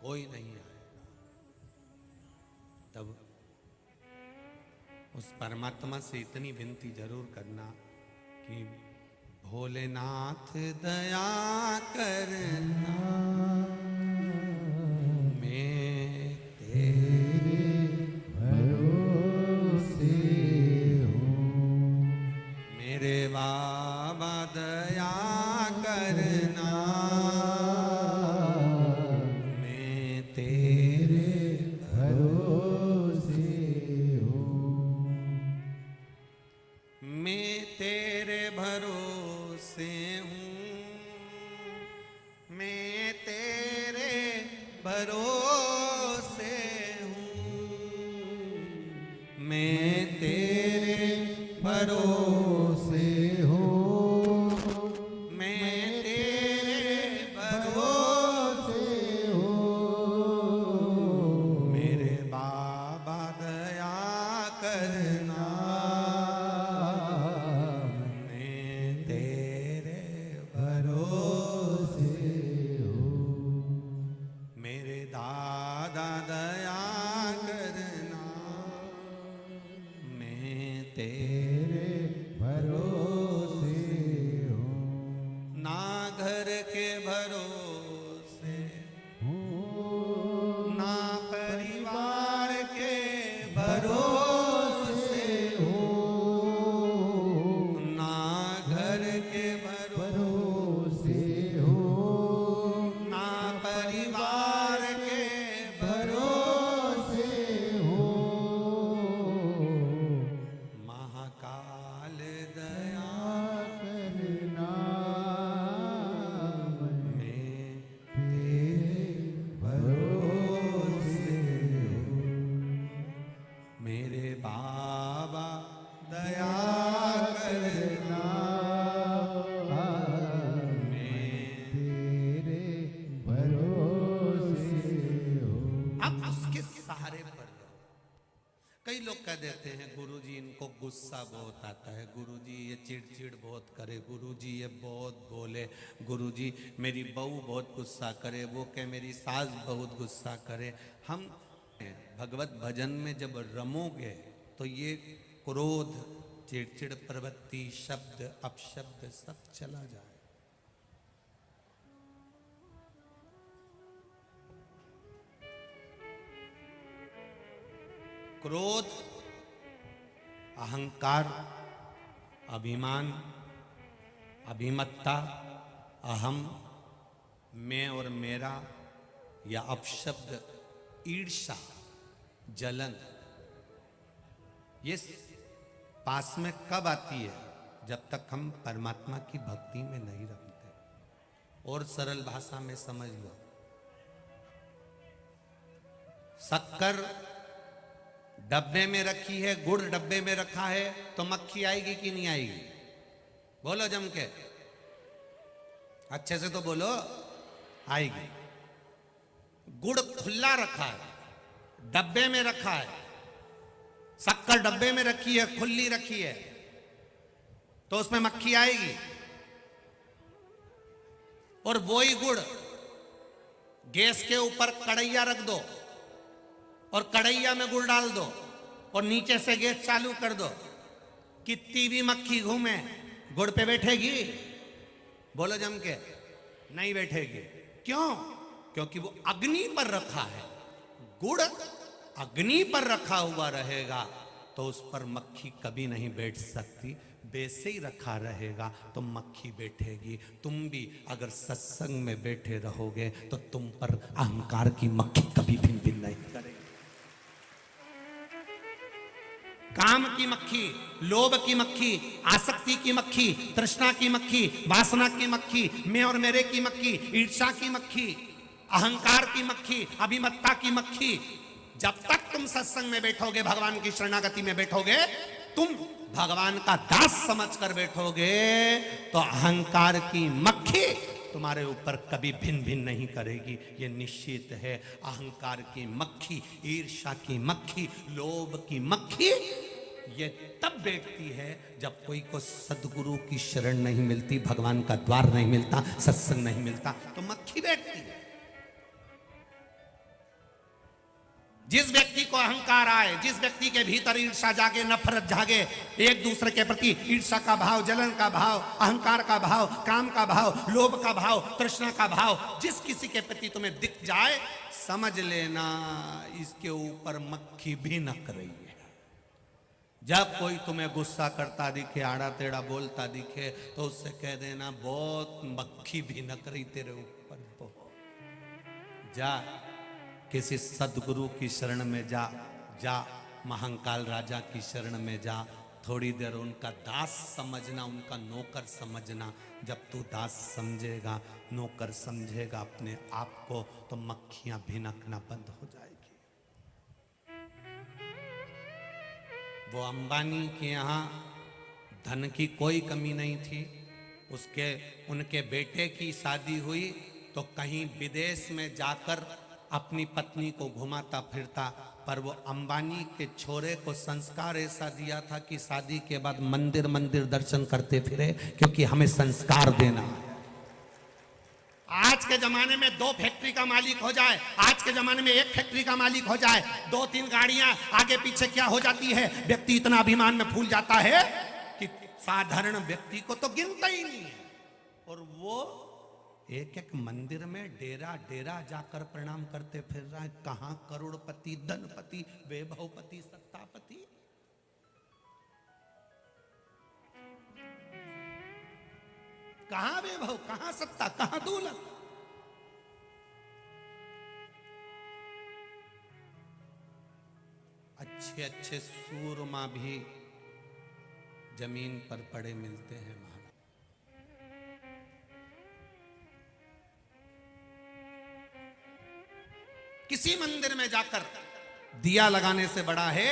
कोई नहीं आएगा। तब उस परमात्मा से इतनी विनती जरूर करना कि भोलेनाथ दया करना, मैं तेरे भरोसे हूँ। मेरे बाबा दया करना, मैं तेरे भरोसे हूँ। मैं तेरे भरोसे हूँ, मैं तेरे भरोसे हूँ, मैं तेरे भरोसे हूँ, मैं तेरे भरोसे हूँ। मेरे बाबा दया करना, दादा दया करना, मैं तेरे भरोसे हूँ। ना घर के भरोसे हूँ, ना परिवार के भरोसे हूँ, ना घर के भरोसे हूँ, ना परिवार गुस्सा बहुत आता है, गुरुजी ये चिड़चिड़ बहुत करे, गुरुजी ये बहुत बोले, गुरुजी मेरी बहू बहुत गुस्सा करे, वो कहे मेरी सास बहुत गुस्सा करे। हम भगवत भजन में जब रमोगे तो ये क्रोध, चिड़चिड़ प्रवृत्ति, शब्द अपशब्द सब चला जाए। क्रोध, अहंकार, अभिमान, अभिमत्ता, अहम, मैं और मेरा, या अपशब्द, ईर्ष्या, जलन, ये पास में कब आती है? जब तक हम परमात्मा की भक्ति में नहीं रमते। और सरल भाषा में समझ लो, शक्कर डब्बे में रखी है, गुड़ डब्बे में रखा है, तो मक्खी आएगी कि नहीं आएगी? बोलो जम के, अच्छे से तो बोलो, आएगी। गुड़ खुला रखा है, डब्बे में रखा है, शक्कर डब्बे में रखी है, खुली रखी है, तो उसमें मक्खी आएगी। और वही गुड़ गैस के ऊपर कढ़ैया रख दो और कढ़ैया में गुड़ डाल दो और नीचे से गैस चालू कर दो, कितनी भी मक्खी घूमे गुड़ पे बैठेगी? बोलो जम के, नहीं बैठेगी। क्यों? क्योंकि वो अग्नि पर रखा है। गुड़ अग्नि पर रखा हुआ रहेगा तो उस पर मक्खी कभी नहीं बैठ सकती, वैसे ही रखा रहेगा तो मक्खी बैठेगी। तुम भी अगर सत्संग में बैठे रहोगे तो तुम पर अहंकार की मक्खी कभी भिन भिन नहीं करेगी। काम की मक्खी, लोभ की मक्खी, आसक्ति की मक्खी, तृष्णा की मक्खी, वासना की मक्खी, मैं और मेरे की मक्खी, ईर्ष्या की मक्खी, अहंकार की मक्खी, अभिमत्ता की मक्खी, जब तक तुम सत्संग में बैठोगे, भगवान की शरणागति में बैठोगे, तुम भगवान का दास समझकर बैठोगे, तो अहंकार की मक्खी तुम्हारे ऊपर कभी भिन भिन नहीं करेगी, ये निश्चित है। अहंकार की मक्खी, ईर्ष्या की मक्खी, लोभ की मक्खी ये तब बैठती है जब कोई को सदगुरु की शरण नहीं मिलती, भगवान का द्वार नहीं मिलता, सत्संग नहीं मिलता, तो मक्खी बैठती है। जिस व्यक्ति को अहंकार आए, जिस व्यक्ति के भीतर ईर्ष्या जागे, नफरत जागे, एक दूसरे के प्रति ईर्ष्या का भाव, जलन का भाव, अहंकार का भाव, काम का भाव, लोभ का भाव, तृष्णा का भाव जिस किसी के प्रति तुम्हें दिख जाए, समझ लेना इसके ऊपर मक्खी भी नक रही है। जब कोई तुम्हें गुस्सा करता दिखे, आड़ा टेढ़ा बोलता दिखे, तो उससे कह देना बहुत मक्खी भी नक रही तेरे ऊपर। बहुत जा, किसी सदगुरु की शरण में जा, जा महाकाल राजा की शरण में जा, थोड़ी देर उनका दास समझना, उनका नौकर समझना। जब तू दास समझेगा, नौकर समझेगा अपने आप को, तो मक्खियां भिनकना बंद हो जाएगी। वो अंबानी के यहाँ धन की कोई कमी नहीं थी। उनके बेटे की शादी हुई तो कहीं विदेश में जाकर अपनी पत्नी को घुमाता फिरता, पर वो अंबानी के छोरे को संस्कार ऐसा दिया था कि शादी के बाद मंदिर मंदिर दर्शन करते फिरे, क्योंकि हमें संस्कार देना। आज के जमाने में 2 फैक्ट्री का मालिक हो जाए, आज के जमाने में 1 फैक्ट्री का मालिक हो जाए, 2-3 गाड़ियां आगे पीछे क्या हो जाती है, व्यक्ति इतना अभिमान में फूल जाता है कि साधारण व्यक्ति को तो गिनता ही नहीं है। और वो एक एक मंदिर में डेरा डेरा जाकर प्रणाम करते फिर रहा है। कहां करोड़पति, धनपति, वैभवपति, सत्तापति। कहां वैभव, कहां सत्ता, कहां दौलत। अच्छे अच्छे सूरमा भी जमीन पर पड़े मिलते हैं। किसी मंदिर में जाकर दिया लगाने से बड़ा है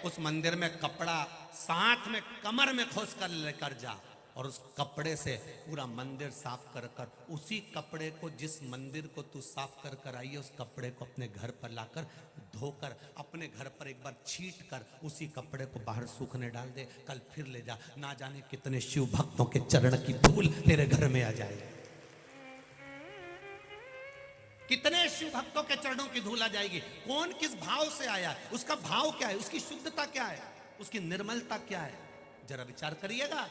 उस मंदिर में कपड़ा साथ में कमर में खोस कर लेकर जा, और उस कपड़े से पूरा मंदिर साफ कर कर, उसी कपड़े को, जिस मंदिर को तू साफ कर कर आई है, उस कपड़े को अपने घर पर लाकर धोकर अपने घर पर एक बार छीट कर उसी कपड़े को बाहर सूखने डाल दे। कल फिर ले जा, ना जाने कितने शिव भक्तों के चरण की धूल तेरे घर में आ जाएगी। कितने शिव भक्तों के चरणों की धूल आ जाएगी। कौन किस भाव से आया है, उसका भाव क्या है, उसकी शुद्धता क्या है, उसकी निर्मलता क्या है, जरा विचार करिएगा।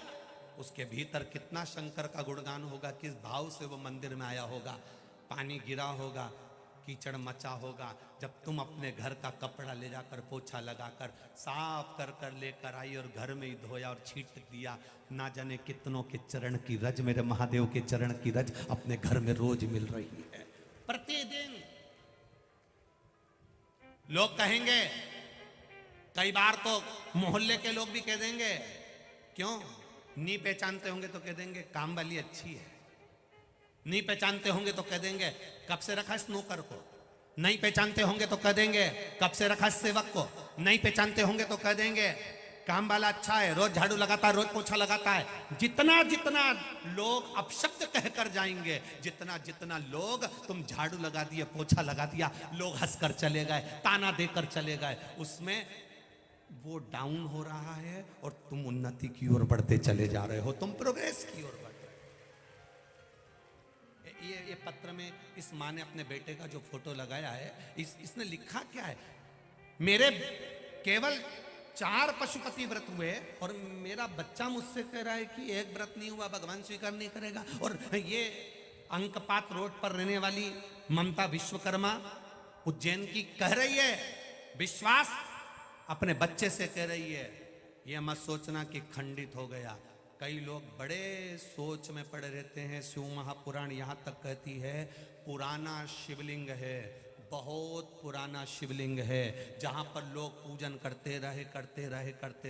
उसके भीतर कितना शंकर का गुणगान होगा, किस भाव से वो मंदिर में आया होगा। पानी गिरा होगा, कीचड़ मचा होगा, जब तुम अपने घर का कपड़ा ले जाकर पोछा लगाकर साफ कर कर लेकर आई और घर में ही धोया और छीट दिया, ना जाने कितनों के चरण की रज, मेरे महादेव के चरण की रज अपने घर में रोज मिल रही है। प्रतिदिन लोग कहेंगे, कई बार तो मोहल्ले के लोग भी कह देंगे, क्यों नहीं पहचानते होंगे तो कह देंगे काम वाली अच्छी है, नहीं पहचानते होंगे तो कह देंगे कब से रखा इस नौकर को, नहीं पहचानते होंगे तो कह देंगे कब से रखा इस सेवक को, नहीं पहचानते होंगे तो कह देंगे काम वाला अच्छा है, रोज झाड़ू लगाता है, रोज पोछा लगाता है। जितना जितना लोग अपशब्द कहकर जाएंगे, जितना जितना लोग तुम झाड़ू लगा दिए, पोछा लगा दिया, लोग हंसकर चले गए, ताना देकर चले गए, उसमें वो डाउन हो रहा है और तुम उन्नति की ओर बढ़ते चले जा रहे हो, तुम प्रोग्रेस की ओर बढ़ रहे। ये पत्र में इस माँ ने अपने बेटे का जो फोटो लगाया है, इसने लिखा क्या है, मेरे केवल 4 पशुपति व्रत हुए और मेरा बच्चा मुझसे कह रहा है कि एक व्रत नहीं हुआ, भगवान स्वीकार नहीं करेगा। और ये अंकपात रोड पर रहने वाली ममता विश्वकर्मा उज्जैन की कह रही है, विश्वास अपने बच्चे से कह रही है। यह मत सोचना कि खंडित हो गया। कई लोग बड़े सोच में पड़े रहते हैं। शिव महापुराण यहाँ तक कहती है, पुराना शिवलिंग है, बहुत पुराना शिवलिंग है, जहाँ पर लोग पूजन करते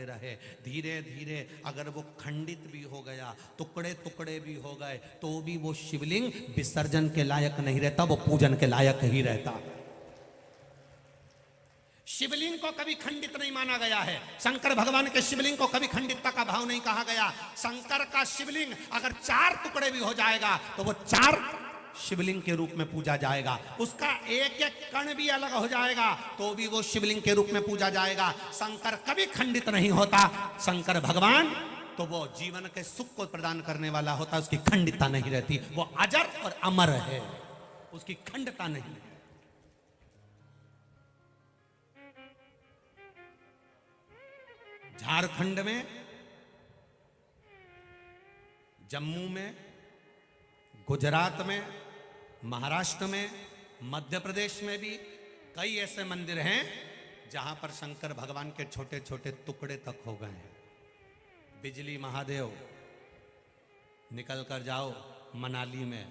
रहे, धीरे धीरे अगर वो खंडित भी हो गया, टुकड़े टुकड़े भी हो गए, तो भी वो शिवलिंग विसर्जन के लायक नहीं रहता, वो पूजन के लायक ही रहता। शिवलिंग को कभी खंडित नहीं माना गया है। शंकर भगवान के शिवलिंग को कभी खंडितता का भाव नहीं कहा गया। शंकर का शिवलिंग अगर 4 टुकड़े भी हो जाएगा तो वो 4 शिवलिंग के रूप में पूजा जाएगा। उसका एक एक कण भी अलग हो जाएगा तो भी वो शिवलिंग के रूप में पूजा जाएगा। शंकर कभी खंडित नहीं होता। शंकर भगवान तो वो जीवन के सुख को प्रदान करने वाला होता, उसकी खंडितता नहीं रहती। वो अजर और अमर है, उसकी खंडता नहीं है। झारखंड में, जम्मू में, गुजरात में, महाराष्ट्र में, मध्य प्रदेश में भी कई ऐसे मंदिर हैं जहां पर शंकर भगवान के छोटे छोटे टुकड़े तक हो गए हैं। बिजली महादेव निकल कर जाओ मनाली में,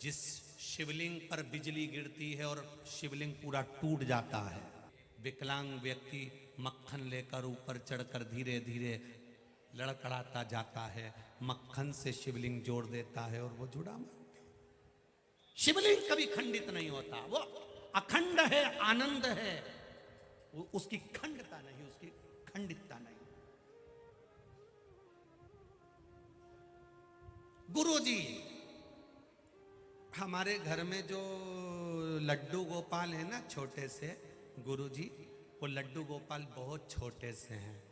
जिस शिवलिंग पर बिजली गिरती है और शिवलिंग पूरा टूट जाता है, विकलांग व्यक्ति मक्खन लेकर ऊपर चढ़कर धीरे धीरे लड़खड़ाता जाता है, मक्खन से शिवलिंग जोड़ देता है और वो जुड़ा। शिवलिंग कभी खंडित नहीं होता, वो अखंड है, आनंद है, उसकी खंडता नहीं, उसकी खंडितता नहीं। गुरुजी, हमारे घर में जो लड्डू गोपाल है ना, छोटे से गुरुजी, वो लड्डू गोपाल बहुत छोटे से हैं।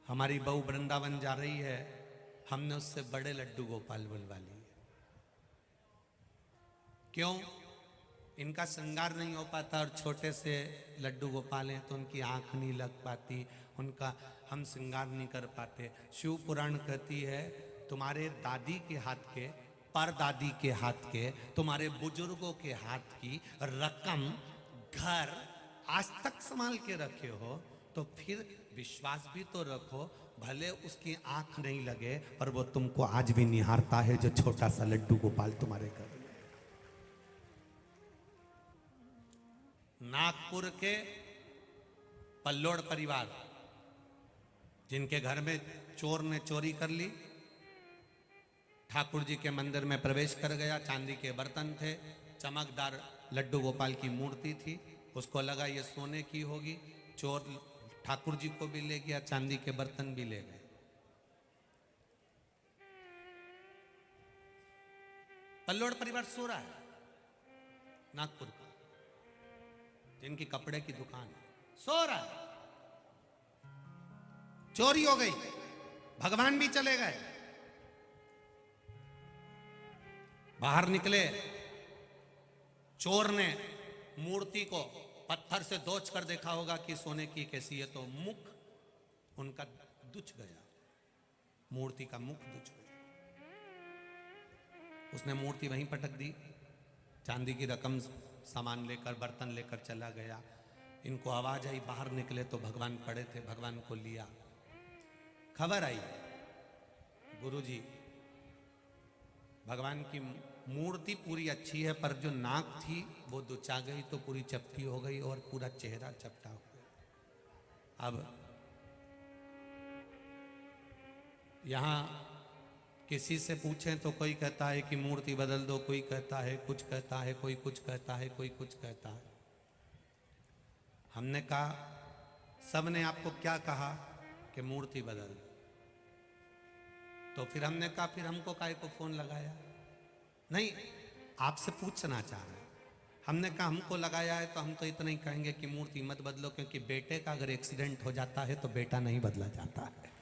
हमारी बहू वृंदावन जा रही है, हमने उससे बड़े लड्डू गोपाल बुलवा लिए। क्यों? इनका श्रृंगार नहीं हो पाता और छोटे से लड्डू गोपाल हैं तो उनकी आंख नहीं लग पाती, उनका हम श्रृंगार नहीं कर पाते। शिव पुराण कहती है, तुम्हारे दादी के हाथ के, परदादी के हाथ के, तुम्हारे बुजुर्गों के हाथ की रकम घर आज तक संभाल के रखे हो तो फिर विश्वास भी तो रखो, भले उसकी आंख नहीं लगे पर वो तुमको आज भी निहारता है, जो छोटा सा लड्डू गोपाल तुम्हारे घर में। नागपुर के पल्लोड़ परिवार, जिनके घर में चोर ने चोरी कर ली, ठाकुर जी के मंदिर में प्रवेश कर गया, चांदी के बर्तन थे, चमकदार लड्डू गोपाल की मूर्ति थी, उसको लगा ये सोने की होगी, चोर ठाकुर जी को भी ले गया, चांदी के बर्तन भी ले गए। कल्लोड़ परिवार सो रहा है, नागपुर का, जिनकी कपड़े की दुकान है, सो रहा है। चोरी हो गई, भगवान भी चले गए। बाहर निकले, चोर ने मूर्ति को पत्थर से दोच कर देखा होगा कि सोने की कैसी है, तो मुख उनका दुच गया, मूर्ति का मुख दुच गया। उसने मूर्ति वहीं पटक दी, चांदी की रकम सामान लेकर, बर्तन लेकर चला गया। इनको आवाज आई, बाहर निकले तो भगवान पड़े थे, भगवान को लिया। खबर आई, गुरुजी भगवान की मूर्ति पूरी अच्छी है, पर जो नाक थी वो दुचा गई तो पूरी चपटी हो गई और पूरा चेहरा चपटा हो गया। अब यहां किसी से पूछें तो कोई कहता है कि मूर्ति बदल दो, कोई कहता है कुछ कहता है, कोई कुछ कहता है, कोई कुछ कहता है। हमने कहा, सबने आपको क्या कहा कि मूर्ति बदल, तो फिर हमने कहा फिर हमको काहे को फोन लगाया? नहीं, आपसे पूछना चाह रहे हैं। हमने कहा हमको लगाया है तो हम तो इतना ही कहेंगे कि मूर्ति मत बदलो, क्योंकि बेटे का अगर एक्सीडेंट हो जाता है तो बेटा नहीं बदला जाता है।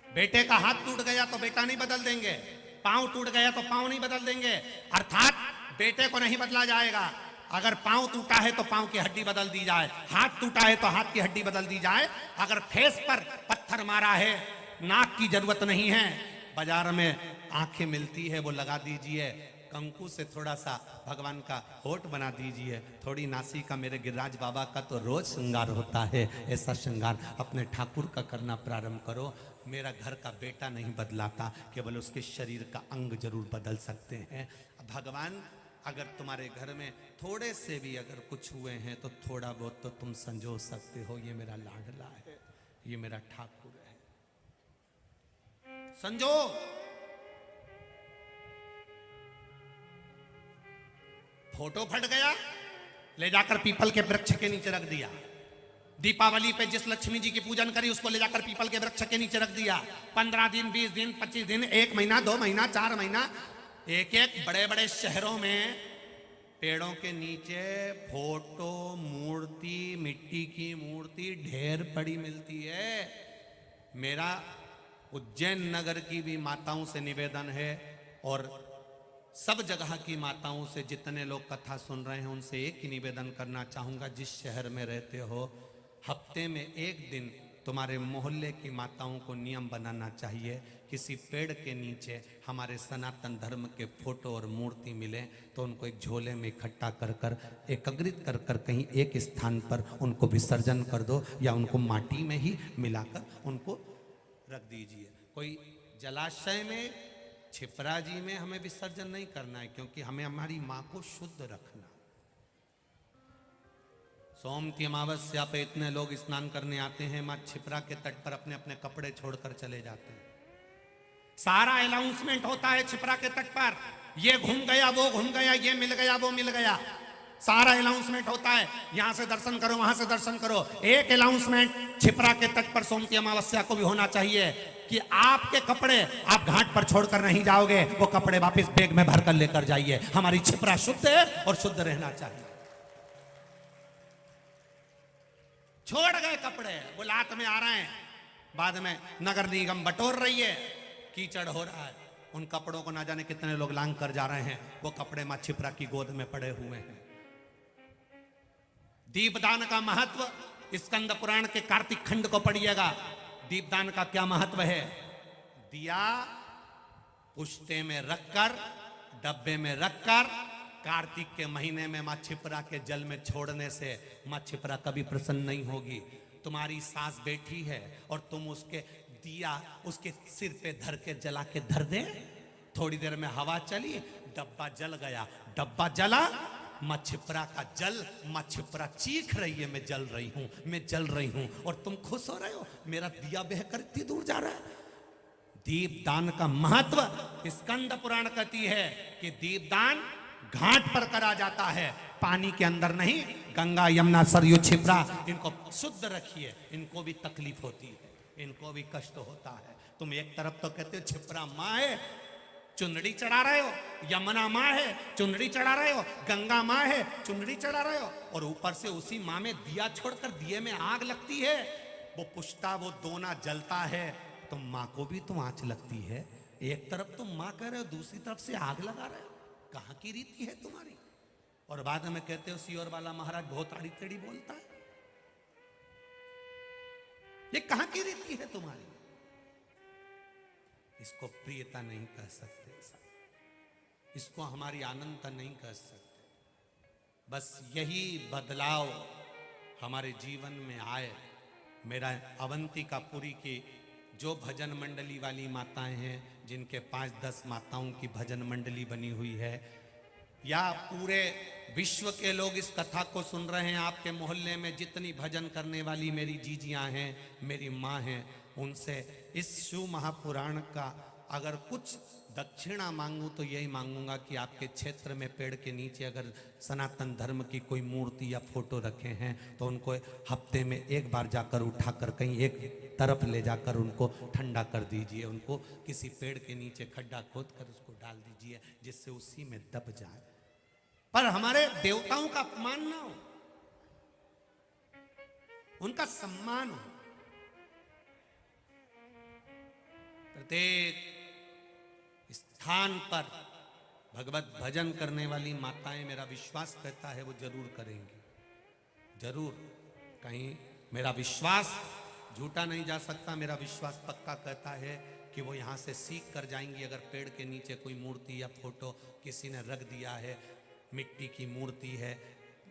बेटे का हाथ टूट गया तो बेटा नहीं बदल देंगे, पांव टूट गया तो पांव नहीं बदल देंगे, अर्थात बेटे को नहीं बदला जाएगा। अगर पांव टूटा है तो पांव की हड्डी बदल दी जाए, हाथ टूटा है तो हाथ की हड्डी बदल दी जाए। अगर फेस पर पत्थर मारा है, नाक की जरूरत नहीं है, बाजार में आंखें मिलती है वो लगा दीजिए, कंकु से थोड़ा सा भगवान का होठ बना दीजिए, थोड़ी नासी का मेरे गिरिराज बाबा का तो रोज श्रृंगार होता है, ऐसा श्रृंगार अपने ठाकुर का करना प्रारंभ करो। मेरा घर का बेटा नहीं बदलाता, केवल उसके शरीर का अंग जरूर बदल सकते हैं। भगवान अगर तुम्हारे घर में थोड़े से भी अगर कुछ हुए हैं तो थोड़ा बहुत तो तुम संजो सकते हो। ये मेरा लाडला है, ये मेरा ठाकुर है, संजो। फोटो फट गया, ले जाकर पीपल के वृक्ष के नीचे रख दिया। दीपावली पे जिस लक्ष्मी जी की पूजन करी उसको ले जाकर पीपल के वृक्ष के नीचे रख दिया। 15 दिन, 20 दिन, 25 दिन, 1 महीना, 2 महीना, 4 महीना, एक बड़े बड़े शहरों में पेड़ों के नीचे फोटो, मूर्ति, मिट्टी की मूर्ति ढेर पड़ी मिलती है। मेरा उज्जैन नगर की भी माताओं से निवेदन है और सब जगह की माताओं से, जितने लोग कथा सुन रहे हैं उनसे एक ही निवेदन करना चाहूँगा, जिस शहर में रहते हो हफ्ते में एक दिन तुम्हारे मोहल्ले की माताओं को नियम बनाना चाहिए, किसी पेड़ के नीचे हमारे सनातन धर्म के फोटो और मूर्ति मिले तो उनको एक झोले में इकट्ठा कर कर एकत्रित कर कर कहीं एक स्थान पर उनको विसर्जन कर दो, या उनको माटी में ही मिलाकर उनको रख दीजिए। कोई जलाशय में, छिपरा जी में हमें विसर्जन नहीं करना है, क्योंकि हमें हमारी माँ को शुद्ध रखना। सोमती अमावस्या पे इतने लोग स्नान करने आते हैं, माँ छिपरा के तट पर अपने अपने कपड़े छोड़कर चले जाते हैं। सारा अनाउंसमेंट होता है छिपरा के तट पर, ये घूम गया, वो घूम गया, ये मिल गया, वो मिल गया, सारा अनाउंसमेंट होता है। यहां से दर्शन करो, वहां से दर्शन करो। एक अनाउंसमेंट छिपरा के तट पर सोमती अमावस्या को भी होना चाहिए कि आपके कपड़े आप घाट पर छोड़कर नहीं जाओगे, वो कपड़े वापस बैग में भरकर लेकर जाइए। हमारी छिपरा शुद्ध है और शुद्ध रहना चाहिए। छोड़ गए कपड़े, वो लात में आ रहे हैं, बाद में नगर निगम बटोर रही है, कीचड़ हो रहा है, उन कपड़ों को ना जाने कितने लोग लांग कर जा रहे हैं, वो कपड़े मां छिपरा की गोद में पड़े हुए हैं। दीपदान का महत्व स्कंद पुराण के कार्तिक खंड को पढ़िएगा। दीपदान का क्या महत्व है? दिया पुश्ते में रखकर, डब्बे में रखकर, कार्तिक के महीने में मां छिपरा के जल में छोड़ने से मां छिपरा कभी प्रसन्न नहीं होगी। तुम्हारी सास बैठी है और तुम उसके दिया उसके सिर पे धर के जला के धर दे, थोड़ी देर में हवा चली, डब्बा जल गया, डब्बा जला, मां छिपरा का जल, मां छिपरा चीख रही है, मैं जल रही हूं, मैं जल रही हूं, और तुम खुश हो रहे हो, मेरा दिया बहकर इतनी दूर जा रहा है। दीपदान का महत्व स्कंद पुराण कहती है कि दीपदान घाट पर करा जाता है, पानी के अंदर नहीं। गंगा, यमुना, सरयू, छिपरा, इनको शुद्ध रखिए, इनको भी तकलीफ होती है। इनको भी कष्ट होता है। तुम एक तरफ तो कहते हो छिपरा माँ है, चुनरी चढ़ा रहे हो, यमुना माँ है, चुनरी चढ़ा रहे हो, गंगा माँ है, चुनरी चढ़ा रहे हो, और ऊपर से उसी माँ में दिया छोड़कर दिए में आग लगती है, वो पुष्टा वो दोना जलता है, तो माँ को भी तो आंच लगती है। एक तरफ तुम माँ कह रहे हो, दूसरी तरफ से आग लगा रहे हो। कहाँ की रीति है तुम्हारी? और बाद में कहते हो सीहोर वाला महाराज बहुत आड़ी टेढ़ी बोलता है। ये कहां की रीति है तुम्हारी? इसको प्रियता नहीं कह सकते, इसको हमारी आनंदता नहीं कह सकते। बस यही बदलाव हमारे जीवन में आए। मेरा अवंतिकापुरी की जो भजन मंडली वाली माताएं हैं, जिनके 5-10 माताओं की भजन मंडली बनी हुई है, या पूरे विश्व के लोग इस कथा को सुन रहे हैं, आपके मोहल्ले में जितनी भजन करने वाली मेरी जीजियां हैं, मेरी माँ हैं, उनसे इस शिव महापुराण का अगर कुछ दक्षिणा मांगूं तो यही मांगूंगा कि आपके क्षेत्र में पेड़ के नीचे अगर सनातन धर्म की कोई मूर्ति या फोटो रखे हैं तो उनको हफ्ते में एक बार जाकर उठाकर कहीं एक तरफ ले जाकर उनको ठंडा कर दीजिए। उनको किसी पेड़ के नीचे खड्डा खोद कर उसको डाल दीजिए, जिससे उसी में दब जाए। पर हमारे देवताओं का अपमान ना हो, उनका सम्मान हो। प्रत्येक स्थान पर भगवत भजन करने वाली माताएं, मेरा विश्वास कहता है वो जरूर करेंगी, जरूर। कहीं मेरा विश्वास झूठा नहीं जा सकता, मेरा विश्वास पक्का कहता है कि वो यहाँ से सीख कर जाएंगी। अगर पेड़ के नीचे कोई मूर्ति या फोटो किसी ने रख दिया है, मिट्टी की मूर्ति है,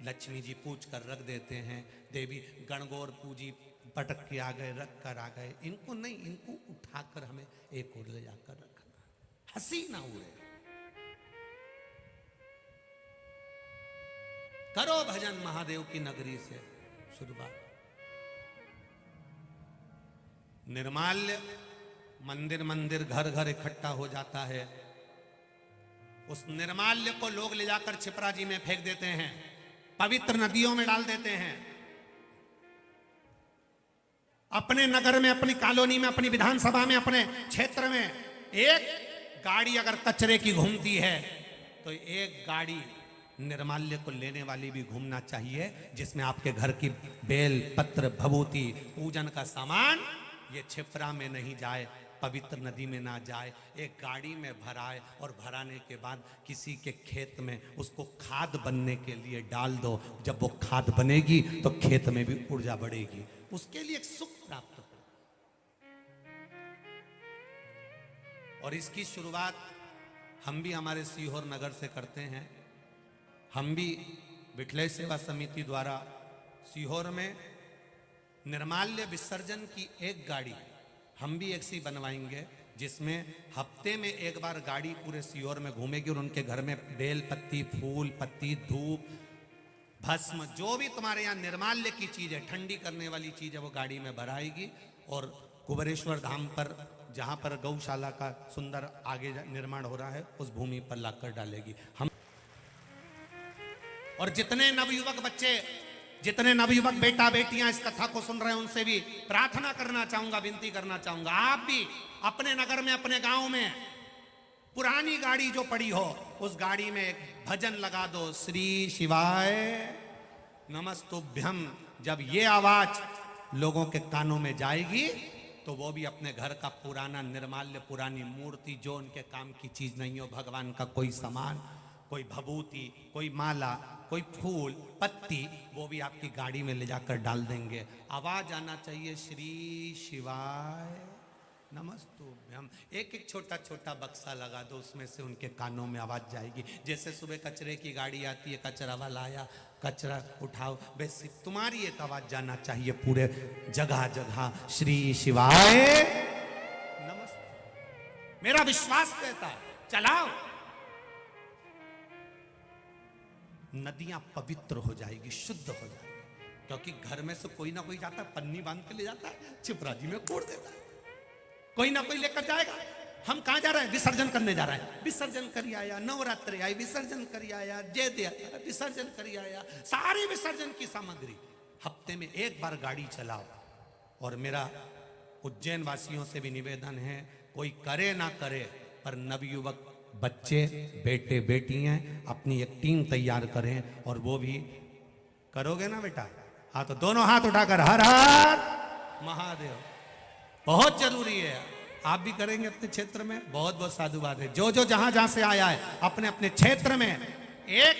लक्ष्मी जी पूछ कर रख देते हैं, देवी गणगौर पूजी पटक के आ गए, रख कर आ गए, इनको नहीं, इनको उठाकर हमें एक ओर ले जाकर रखना, हंसी ना उड़े। करो भजन महादेव की नगरी से शुरुआत। निर्माल्य मंदिर मंदिर घर घर इकट्ठा हो जाता है, उस निर्माल्य को लोग ले जाकर छिपरा जी में फेंक देते हैं, पवित्र नदियों में डाल देते हैं। अपने नगर में, अपनी कॉलोनी में, अपनी विधानसभा में, अपने क्षेत्र में एक गाड़ी अगर कचरे की घूमती है तो एक गाड़ी निर्माल्य को लेने वाली भी घूमना चाहिए, जिसमें आपके घर की बेल पत्र भभूति पूजन का सामान ये छिपरा में नहीं जाए, पवित्र नदी में ना जाए, एक गाड़ी में भराए और भराने के बाद किसी के खेत में उसको खाद बनने के लिए डाल दो। जब वो खाद बनेगी तो खेत में भी ऊर्जा बढ़ेगी, उसके लिए एक सुख प्राप्त हो। और इसकी शुरुआत हम भी हमारे सीहोर नगर से करते हैं। हम भी विठलेश सेवा समिति द्वारा सीहोर में निर्माल्य विसर्जन की एक गाड़ी हम भी एक सी बनवाएंगे, जिसमें हफ्ते में एक बार गाड़ी पूरे सीहोर में घूमेगी और उनके घर में बेल पत्ती, फूल पत्ती, धूप, भस्म, जो भी तुम्हारे यहाँ निर्माल्य की चीज है, ठंडी करने वाली चीज है, वो गाड़ी में भराएगी और कुबेरेश्वर धाम पर, जहां पर गौशाला का सुंदर आगे निर्माण हो रहा है, उस भूमि पर लाकर डालेगी। हम और जितने नवयुवक बच्चे, जितने नवयुवक बेटा बेटियां इस कथा को सुन रहे हैं, उनसे भी प्रार्थना करना चाहूंगा, विनती करना चाहूंगा, आप भी अपने नगर में, अपने गांव में पुरानी गाड़ी जो पड़ी हो, उस गाड़ी में एक भजन लगा दो, श्री शिवाय नमस्तुभ्यम। जब ये आवाज लोगों के कानों में जाएगी तो वो भी अपने घर का पुराना निर्माल्य, पुरानी मूर्ति, जो उनके काम की चीज नहीं हो, भगवान का कोई सामान, कोई भभूति, कोई माला, कोई फूल पत्ती, वो भी आपकी गाड़ी में ले जाकर डाल देंगे। आवाज आना चाहिए, श्री शिवाय नमस्तुभ्यम। एक एक छोटा छोटा बक्सा लगा दो, उसमें से उनके कानों में आवाज जाएगी। जैसे सुबह कचरे की गाड़ी आती है, कचरा वाला आया, कचरा उठाओ, वैसे तुम्हारी एक आवाज जाना चाहिए पूरे जगह जगह, श्री शिवाय नमस्ते। मेरा विश्वास कहता है, चलाओ, नदियां पवित्र हो जाएगी, शुद्ध हो जाएगी। क्योंकि घर में से कोई ना कोई जाता है, पन्नी बांध के ले जाता है, छिपरा जी में कोड़ देता है, कोई ना कोई लेकर जाएगा। हम कहां जा रहे हैं? विसर्जन करने जा रहे हैं। विसर्जन करी आया, नवरात्रि आई, विसर्जन करी आया, जय दे आया, विसर्जन करी आया, सारी विसर्जन की सामग्री हफ्ते में एक बार गाड़ी चलाओ। और मेरा उज्जैन वासियों से भी निवेदन है, कोई करे ना करे पर नवयुवक बच्चे बेटे बेटी हैं, अपनी एक टीम तैयार करें। और वो भी करोगे ना बेटा? हाँ, तो दोनों हाथ उठाकर हर हर महादेव, बहुत जरूरी है। आप भी करेंगे अपने क्षेत्र में, बहुत बहुत साधुवाद है। जो जो जहां जहां से आया है अपने अपने क्षेत्र में एक,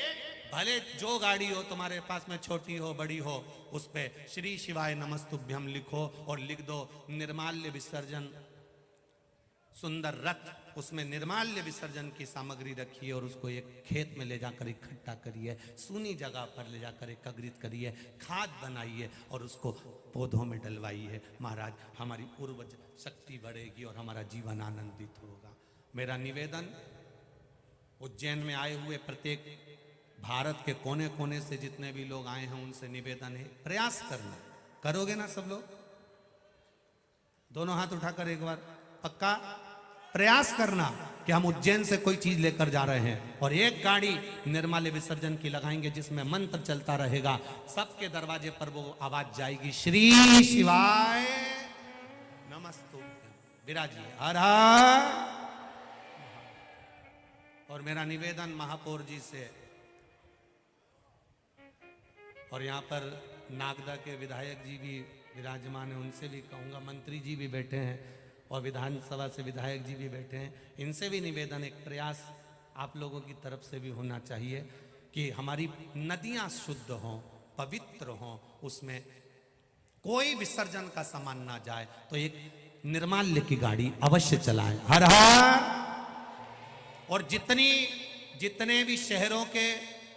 भले जो गाड़ी हो तुम्हारे पास में, छोटी हो बड़ी हो, उस पे श्री शिवाय नमस्तुभ्यम लिखो और लिख दो निर्माल्य विसर्जन सुंदर रथ, उसमें निर्माल्य विसर्जन की सामग्री रखिए और उसको एक खेत में ले जाकर इकट्ठा करिए, सूनी जगह पर ले जाकर एकत्रित करिए, खाद बनाइए और उसको पौधों में डलवाइए। महाराज, हमारी उर्वरक शक्ति बढ़ेगी और हमारा जीवन आनंदित होगा। मेरा निवेदन उज्जैन में आए हुए प्रत्येक भारत के कोने कोने से जितने भी लोग आए हैं उनसे निवेदन है, प्रयास करना। करोगे ना सब लोग? दोनों हाथ उठाकर एक बार पक्का प्रयास करना कि हम उज्जैन से कोई चीज लेकर जा रहे हैं और एक गाड़ी निर्माल्य विसर्जन की लगाएंगे जिसमें मंत्र चलता रहेगा। सबके दरवाजे पर वो आवाज जाएगी, श्री शिवाय नमस्तुभ्यम, विराजिए हर हर। और मेरा निवेदन महापौर जी से और यहाँ पर नागदा के विधायक जी भी विराजमान हैं, उनसे भी कहूँगा, मंत्री जी भी बैठे हैं और विधानसभा से विधायक जी भी बैठे हैं, इनसे भी निवेदन, एक प्रयास आप लोगों की तरफ से भी होना चाहिए कि हमारी नदियाँ शुद्ध हों, पवित्र हों, उसमें कोई विसर्जन का सामान ना जाए। तो एक निर्माल्य की गाड़ी अवश्य चलाएं, हर हर। और जितने भी शहरों के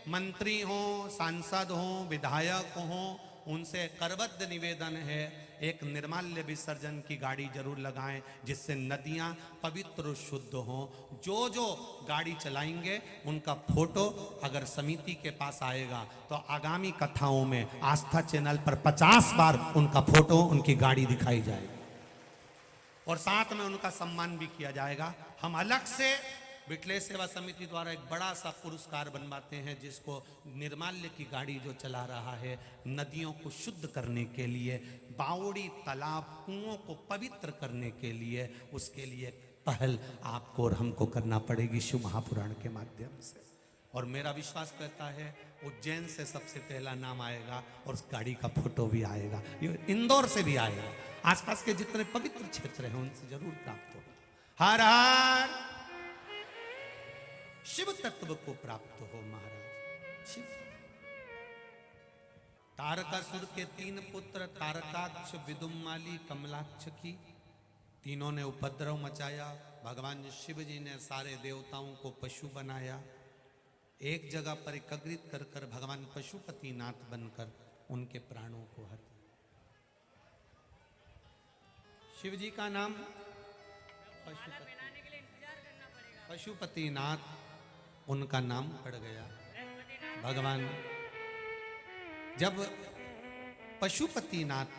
मंत्री हों, सांसद हों, विधायक हों, उनसे करबद्ध निवेदन है, एक निर्माल्य विसर्जन की गाड़ी जरूर लगाएं जिससे नदियां पवित्र शुद्ध हों। जो जो गाड़ी चलाएंगे उनका फोटो अगर समिति के पास आएगा तो आगामी कथाओं में आस्था चैनल पर 50 बार उनका फोटो, उनकी गाड़ी दिखाई जाएगी और साथ में उनका सम्मान भी किया जाएगा। हम अलग से बिटले सेवा समिति द्वारा एक बड़ा सा पुरस्कार बनवाते हैं जिसको निर्माल्य की गाड़ी जो चला रहा है, नदियों को शुद्ध करने के लिए, बावड़ी तालाब कुओं को पवित्र करने के लिए, उसके लिए पहल आपको और हमको करना पड़ेगी शिव महापुराण के माध्यम से। और मेरा विश्वास कहता है उज्जैन से सबसे पहला नाम आएगा और उस गाड़ी का फोटो भी आएगा, इंदौर से भी आएगा, आसपास के जितने पवित्र क्षेत्र हैं उनसे जरूर प्राप्त होगा। हर हर शिव तत्व को प्राप्त हो महाराज। शिव तारकासुर के 3 पुत्र तारकाक्ष, विदुम्माली, कमलाक्ष की, तीनों ने उपद्रव मचाया। भगवान शिव जी ने सारे देवताओं को पशु बनाया, एक जगह पर एकत्रित कर कर भगवान पशुपतिनाथ बनकर उनके प्राणों को हर। शिव जी का नाम पशुपतिनाथ, उनका नाम पड़ गया। भगवान जब पशुपतिनाथ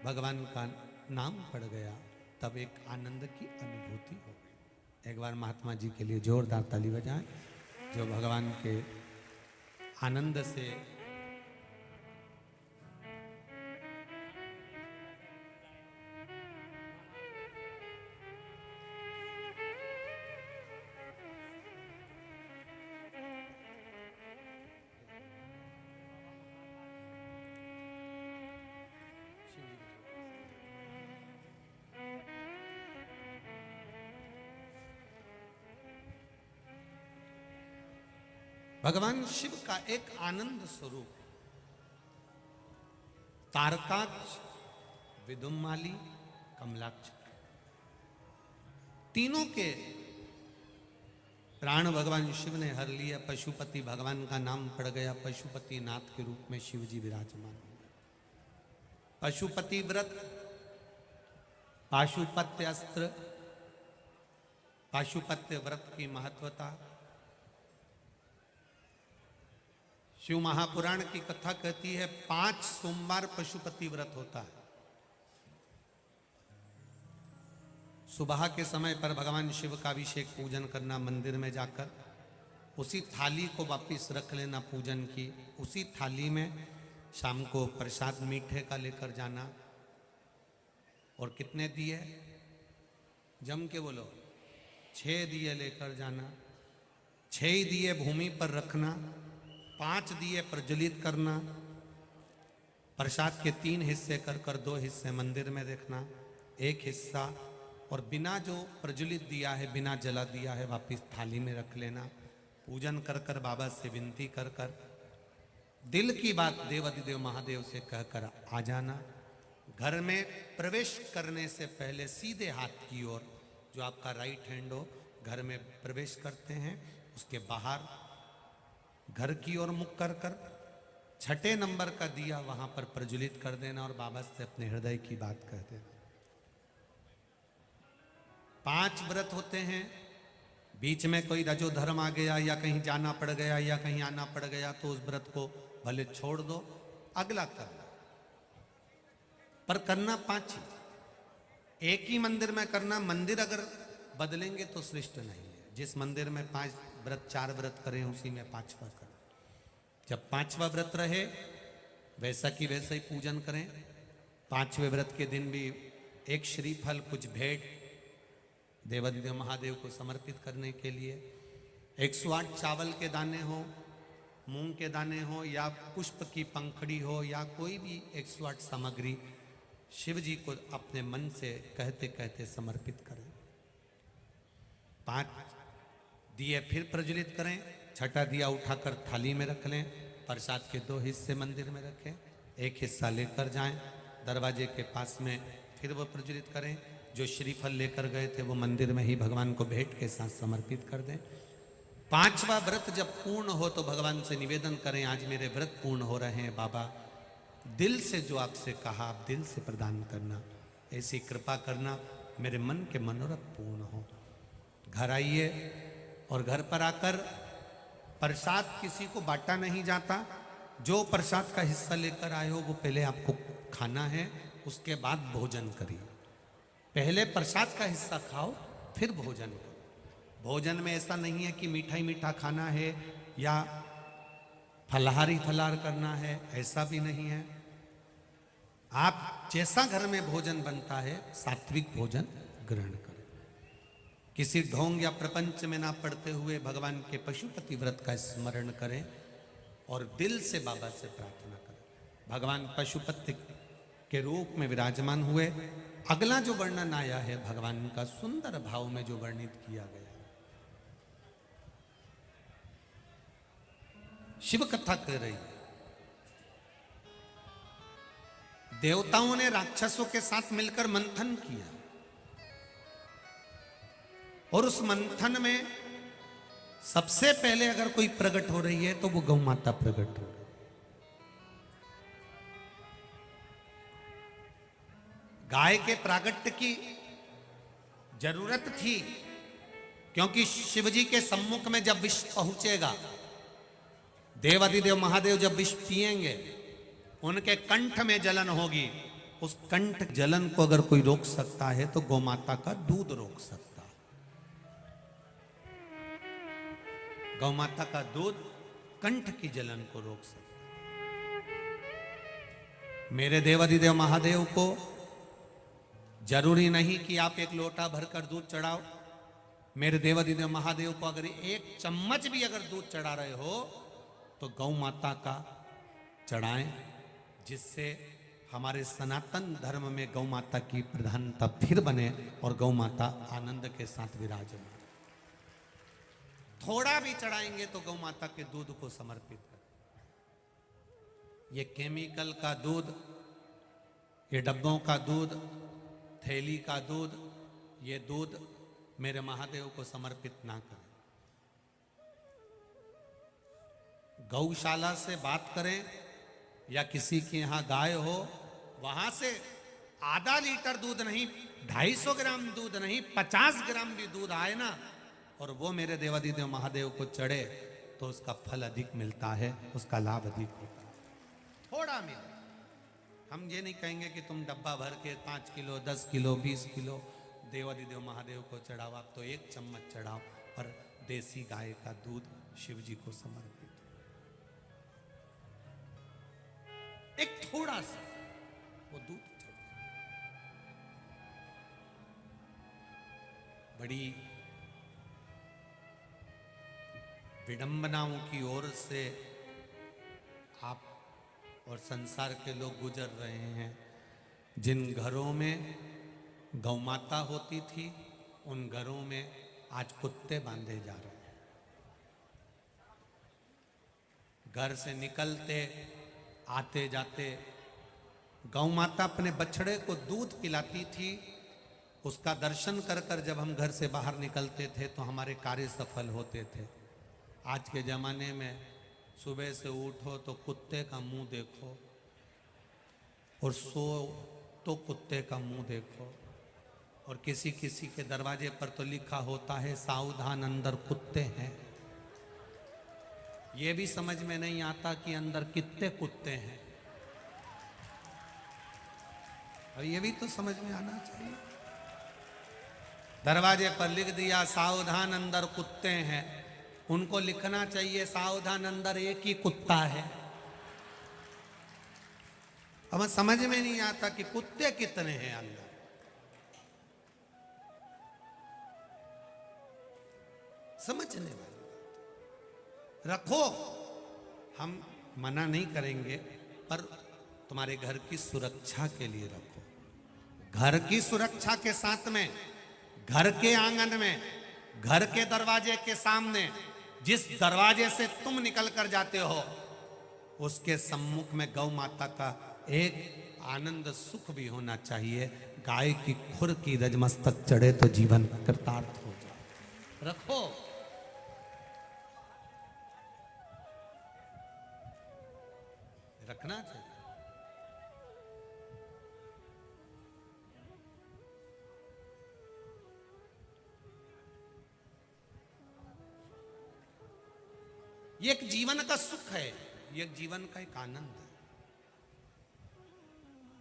भगवान का नाम पड़ गया तब एक आनंद की अनुभूति हो गई। एक बार महात्मा जी के लिए जोरदार ताली बजाएं जो भगवान के आनंद से भगवान शिव का एक आनंद स्वरूप तारकाक्ष, विदुम्माली, कमलाक्ष, तीनों के प्राण भगवान शिव ने हर लिया। पशुपति भगवान का नाम पड़ गया, पशुपतिनाथ के रूप में शिव जी विराजमान हो गए। पशुपति व्रत, पाशुपत्य अस्त्र, पाशुपत्य व्रत की महत्वता। शिव महापुराण की कथा कहती है 5 सोमवार पशुपति व्रत होता है। सुबह के समय पर भगवान शिव का अभिषेक पूजन करना, मंदिर में जाकर उसी थाली को वापिस रख लेना पूजन की, उसी थाली में शाम को प्रसाद मीठे का लेकर जाना और कितने दिए? जम के बोलो। 6 दिए लेकर जाना, 6 दिए भूमि पर रखना, 5 दिए प्रज्वलित करना, प्रसाद के 3 हिस्से कर कर 2 हिस्से मंदिर में रखना, 1 हिस्सा और बिना जो प्रज्वलित दिया है, बिना जला दिया है, वापिस थाली में रख लेना। पूजन कर कर बाबा से विनती कर कर दिल की बात देवाधिदेव महादेव से कहकर आ जाना। घर में प्रवेश करने से पहले सीधे हाथ की ओर, जो आपका राइट हैंड हो, घर में प्रवेश करते हैं, उसके बाहर घर की ओर मुख कर कर 6ठे नंबर का दिया वहां पर प्रज्वलित कर देना और बाबा से अपने हृदय की बात कह देना। 5 व्रत होते हैं, बीच में कोई रजो धर्म आ गया या कहीं जाना पड़ गया या कहीं आना पड़ गया तो उस व्रत को भले छोड़ दो, अगला करना, पर करना 5 ही। एक ही मंदिर में करना। मंदिर अगर बदलेंगे तो श्रेष्ठ नहीं है। जिस मंदिर में 5 व्रत 4 व्रत करें उसी में 5वां करें। जब 5वां व्रत रहे वैसा की वैसा ही पूजन करें। 5वें व्रत के दिन भी एक श्रीफल, कुछ भेंट देवाधिदेव महादेव को समर्पित करने के लिए। 108 चावल के दाने हो, मूंग के दाने हो या पुष्प की पंखड़ी हो या कोई भी 108 सामग्री शिव जी को अपने मन से कहते कहते समर्पित करें। 5 दिए फिर प्रज्वलित करें। 6ठा दिया उठाकर थाली में रख लें। प्रसाद के 2 हिस्से मंदिर में रखें, 1 हिस्सा लेकर जाएं, दरवाजे के पास में फिर वो प्रज्वलित करें। जो श्रीफल लेकर गए थे वो मंदिर में ही भगवान को भेंट के साथ समर्पित कर दें। 5वां व्रत जब पूर्ण हो तो भगवान से निवेदन करें, आज मेरे व्रत पूर्ण हो रहे हैं बाबा, दिल से जो आपसे कहा आप दिल से प्रदान करना, ऐसी कृपा करना, मेरे मन के मनोरथ पूर्ण हो। घर आइए और घर पर आकर प्रसाद किसी को बांटा नहीं जाता। जो प्रसाद का हिस्सा लेकर आए हो वो पहले आपको खाना है, उसके बाद भोजन करिए। पहले प्रसाद का हिस्सा खाओ फिर भोजन करो। भोजन में ऐसा नहीं है कि मीठा ही मीठा खाना है या फलाहारी फलाहार करना है, ऐसा भी नहीं है। आप जैसा घर में भोजन बनता है सात्विक भोजन ग्रहण करें। किसी ढोंग या प्रपंच में ना पड़ते हुए भगवान के पशुपति व्रत का स्मरण करें और दिल से बाबा से प्रार्थना करें। भगवान पशुपति के रूप में विराजमान हुए। अगला जो वर्णन आया है भगवान का सुंदर भाव में जो वर्णित किया गया, शिव कथा कर रही है। देवताओं ने राक्षसों के साथ मिलकर मंथन किया और उस मंथन में सबसे पहले अगर कोई प्रकट हो रही है तो वो गौ माता प्रकट हो रही है। गाय के प्रागट्य की जरूरत थी क्योंकि शिवजी के सम्मुख में जब विष पहुंचेगा, देवाधिदेव महादेव जब विष पिएंगे उनके कंठ में जलन होगी। उस कंठ जलन को अगर कोई रोक सकता है तो गौमाता का दूध रोक सकता है। गौमाता का दूध कंठ की जलन को रोक सकता है। मेरे देवाधिदेव महादेव को जरूरी नहीं कि आप 1 लोटा भरकर दूध चढ़ाओ। मेरे देवाधिदेव महादेव को अगर 1 चम्मच भी अगर दूध चढ़ा रहे हो तो गौ माता का चढ़ाएं, जिससे हमारे सनातन धर्म में गौ माता की प्रधानता फिर बने और गौ माता आनंद के साथ विराजमान। थोड़ा भी चढ़ाएंगे तो गौ माता के दूध को समर्पित करें। ये केमिकल का दूध, ये डब्बों का दूध, थैली का दूध, ये दूध मेरे महादेव को समर्पित ना करें। गौशाला से बात करें या किसी के यहाँ गाय हो, वहां से आधा लीटर दूध नहीं, 250 ग्राम दूध नहीं, 50 ग्राम भी दूध आए ना और वो मेरे देवाधिदेव महादेव को चढ़े तो उसका फल अधिक मिलता है, उसका लाभ अधिक होता है। थोड़ा मिले। हम ये नहीं कहेंगे कि तुम डब्बा भर के 5 किलो 10 किलो 20 किलो देवाधिदेव महादेव को चढ़ाओ। आप तो 1 चम्मच चढ़ाओ, पर देसी गाय का दूध शिव जी को समर्पित, एक थोड़ा सा वो दूध चढ़ाओ। बड़ी विडंबनाओं की ओर से आप और संसार के लोग गुजर रहे हैं। जिन घरों में गौ माता होती थी उन घरों में आज कुत्ते बांधे जा रहे हैं। घर से निकलते आते जाते गौ माता अपने बछड़े को दूध पिलाती थी। उसका दर्शन कर कर जब हम घर से बाहर निकलते थे तो हमारे कार्य सफल होते थे। आज के ज़माने में सुबह से उठो तो कुत्ते का मुंह देखो और सो तो कुत्ते का मुंह देखो। और किसी किसी के दरवाजे पर तो लिखा होता है सावधान अंदर कुत्ते हैं। ये भी समझ में नहीं आता कि अंदर कितने कुत्ते हैं। और ये भी तो समझ में आना चाहिए। दरवाजे पर लिख दिया सावधान अंदर कुत्ते हैं, उनको लिखना चाहिए सावधान अंदर एक ही कुत्ता है। अब समझ में नहीं आता कि कुत्ते कितने हैं अंदर। समझने वाली बात रखो, हम मना नहीं करेंगे, पर तुम्हारे घर की सुरक्षा के लिए रखो। घर की सुरक्षा के साथ में घर के आंगन में, घर के दरवाजे के सामने, जिस दरवाजे से तुम निकल कर जाते हो उसके सम्मुख में गौ माता का एक आनंद सुख भी होना चाहिए। गाय की खुर की रजमस्तक चढ़े तो जीवन कृतार्थ हो जाए। रखो। रखना चाहिए। ये एक जीवन का सुख है, ये एक जीवन का एक आनंद है।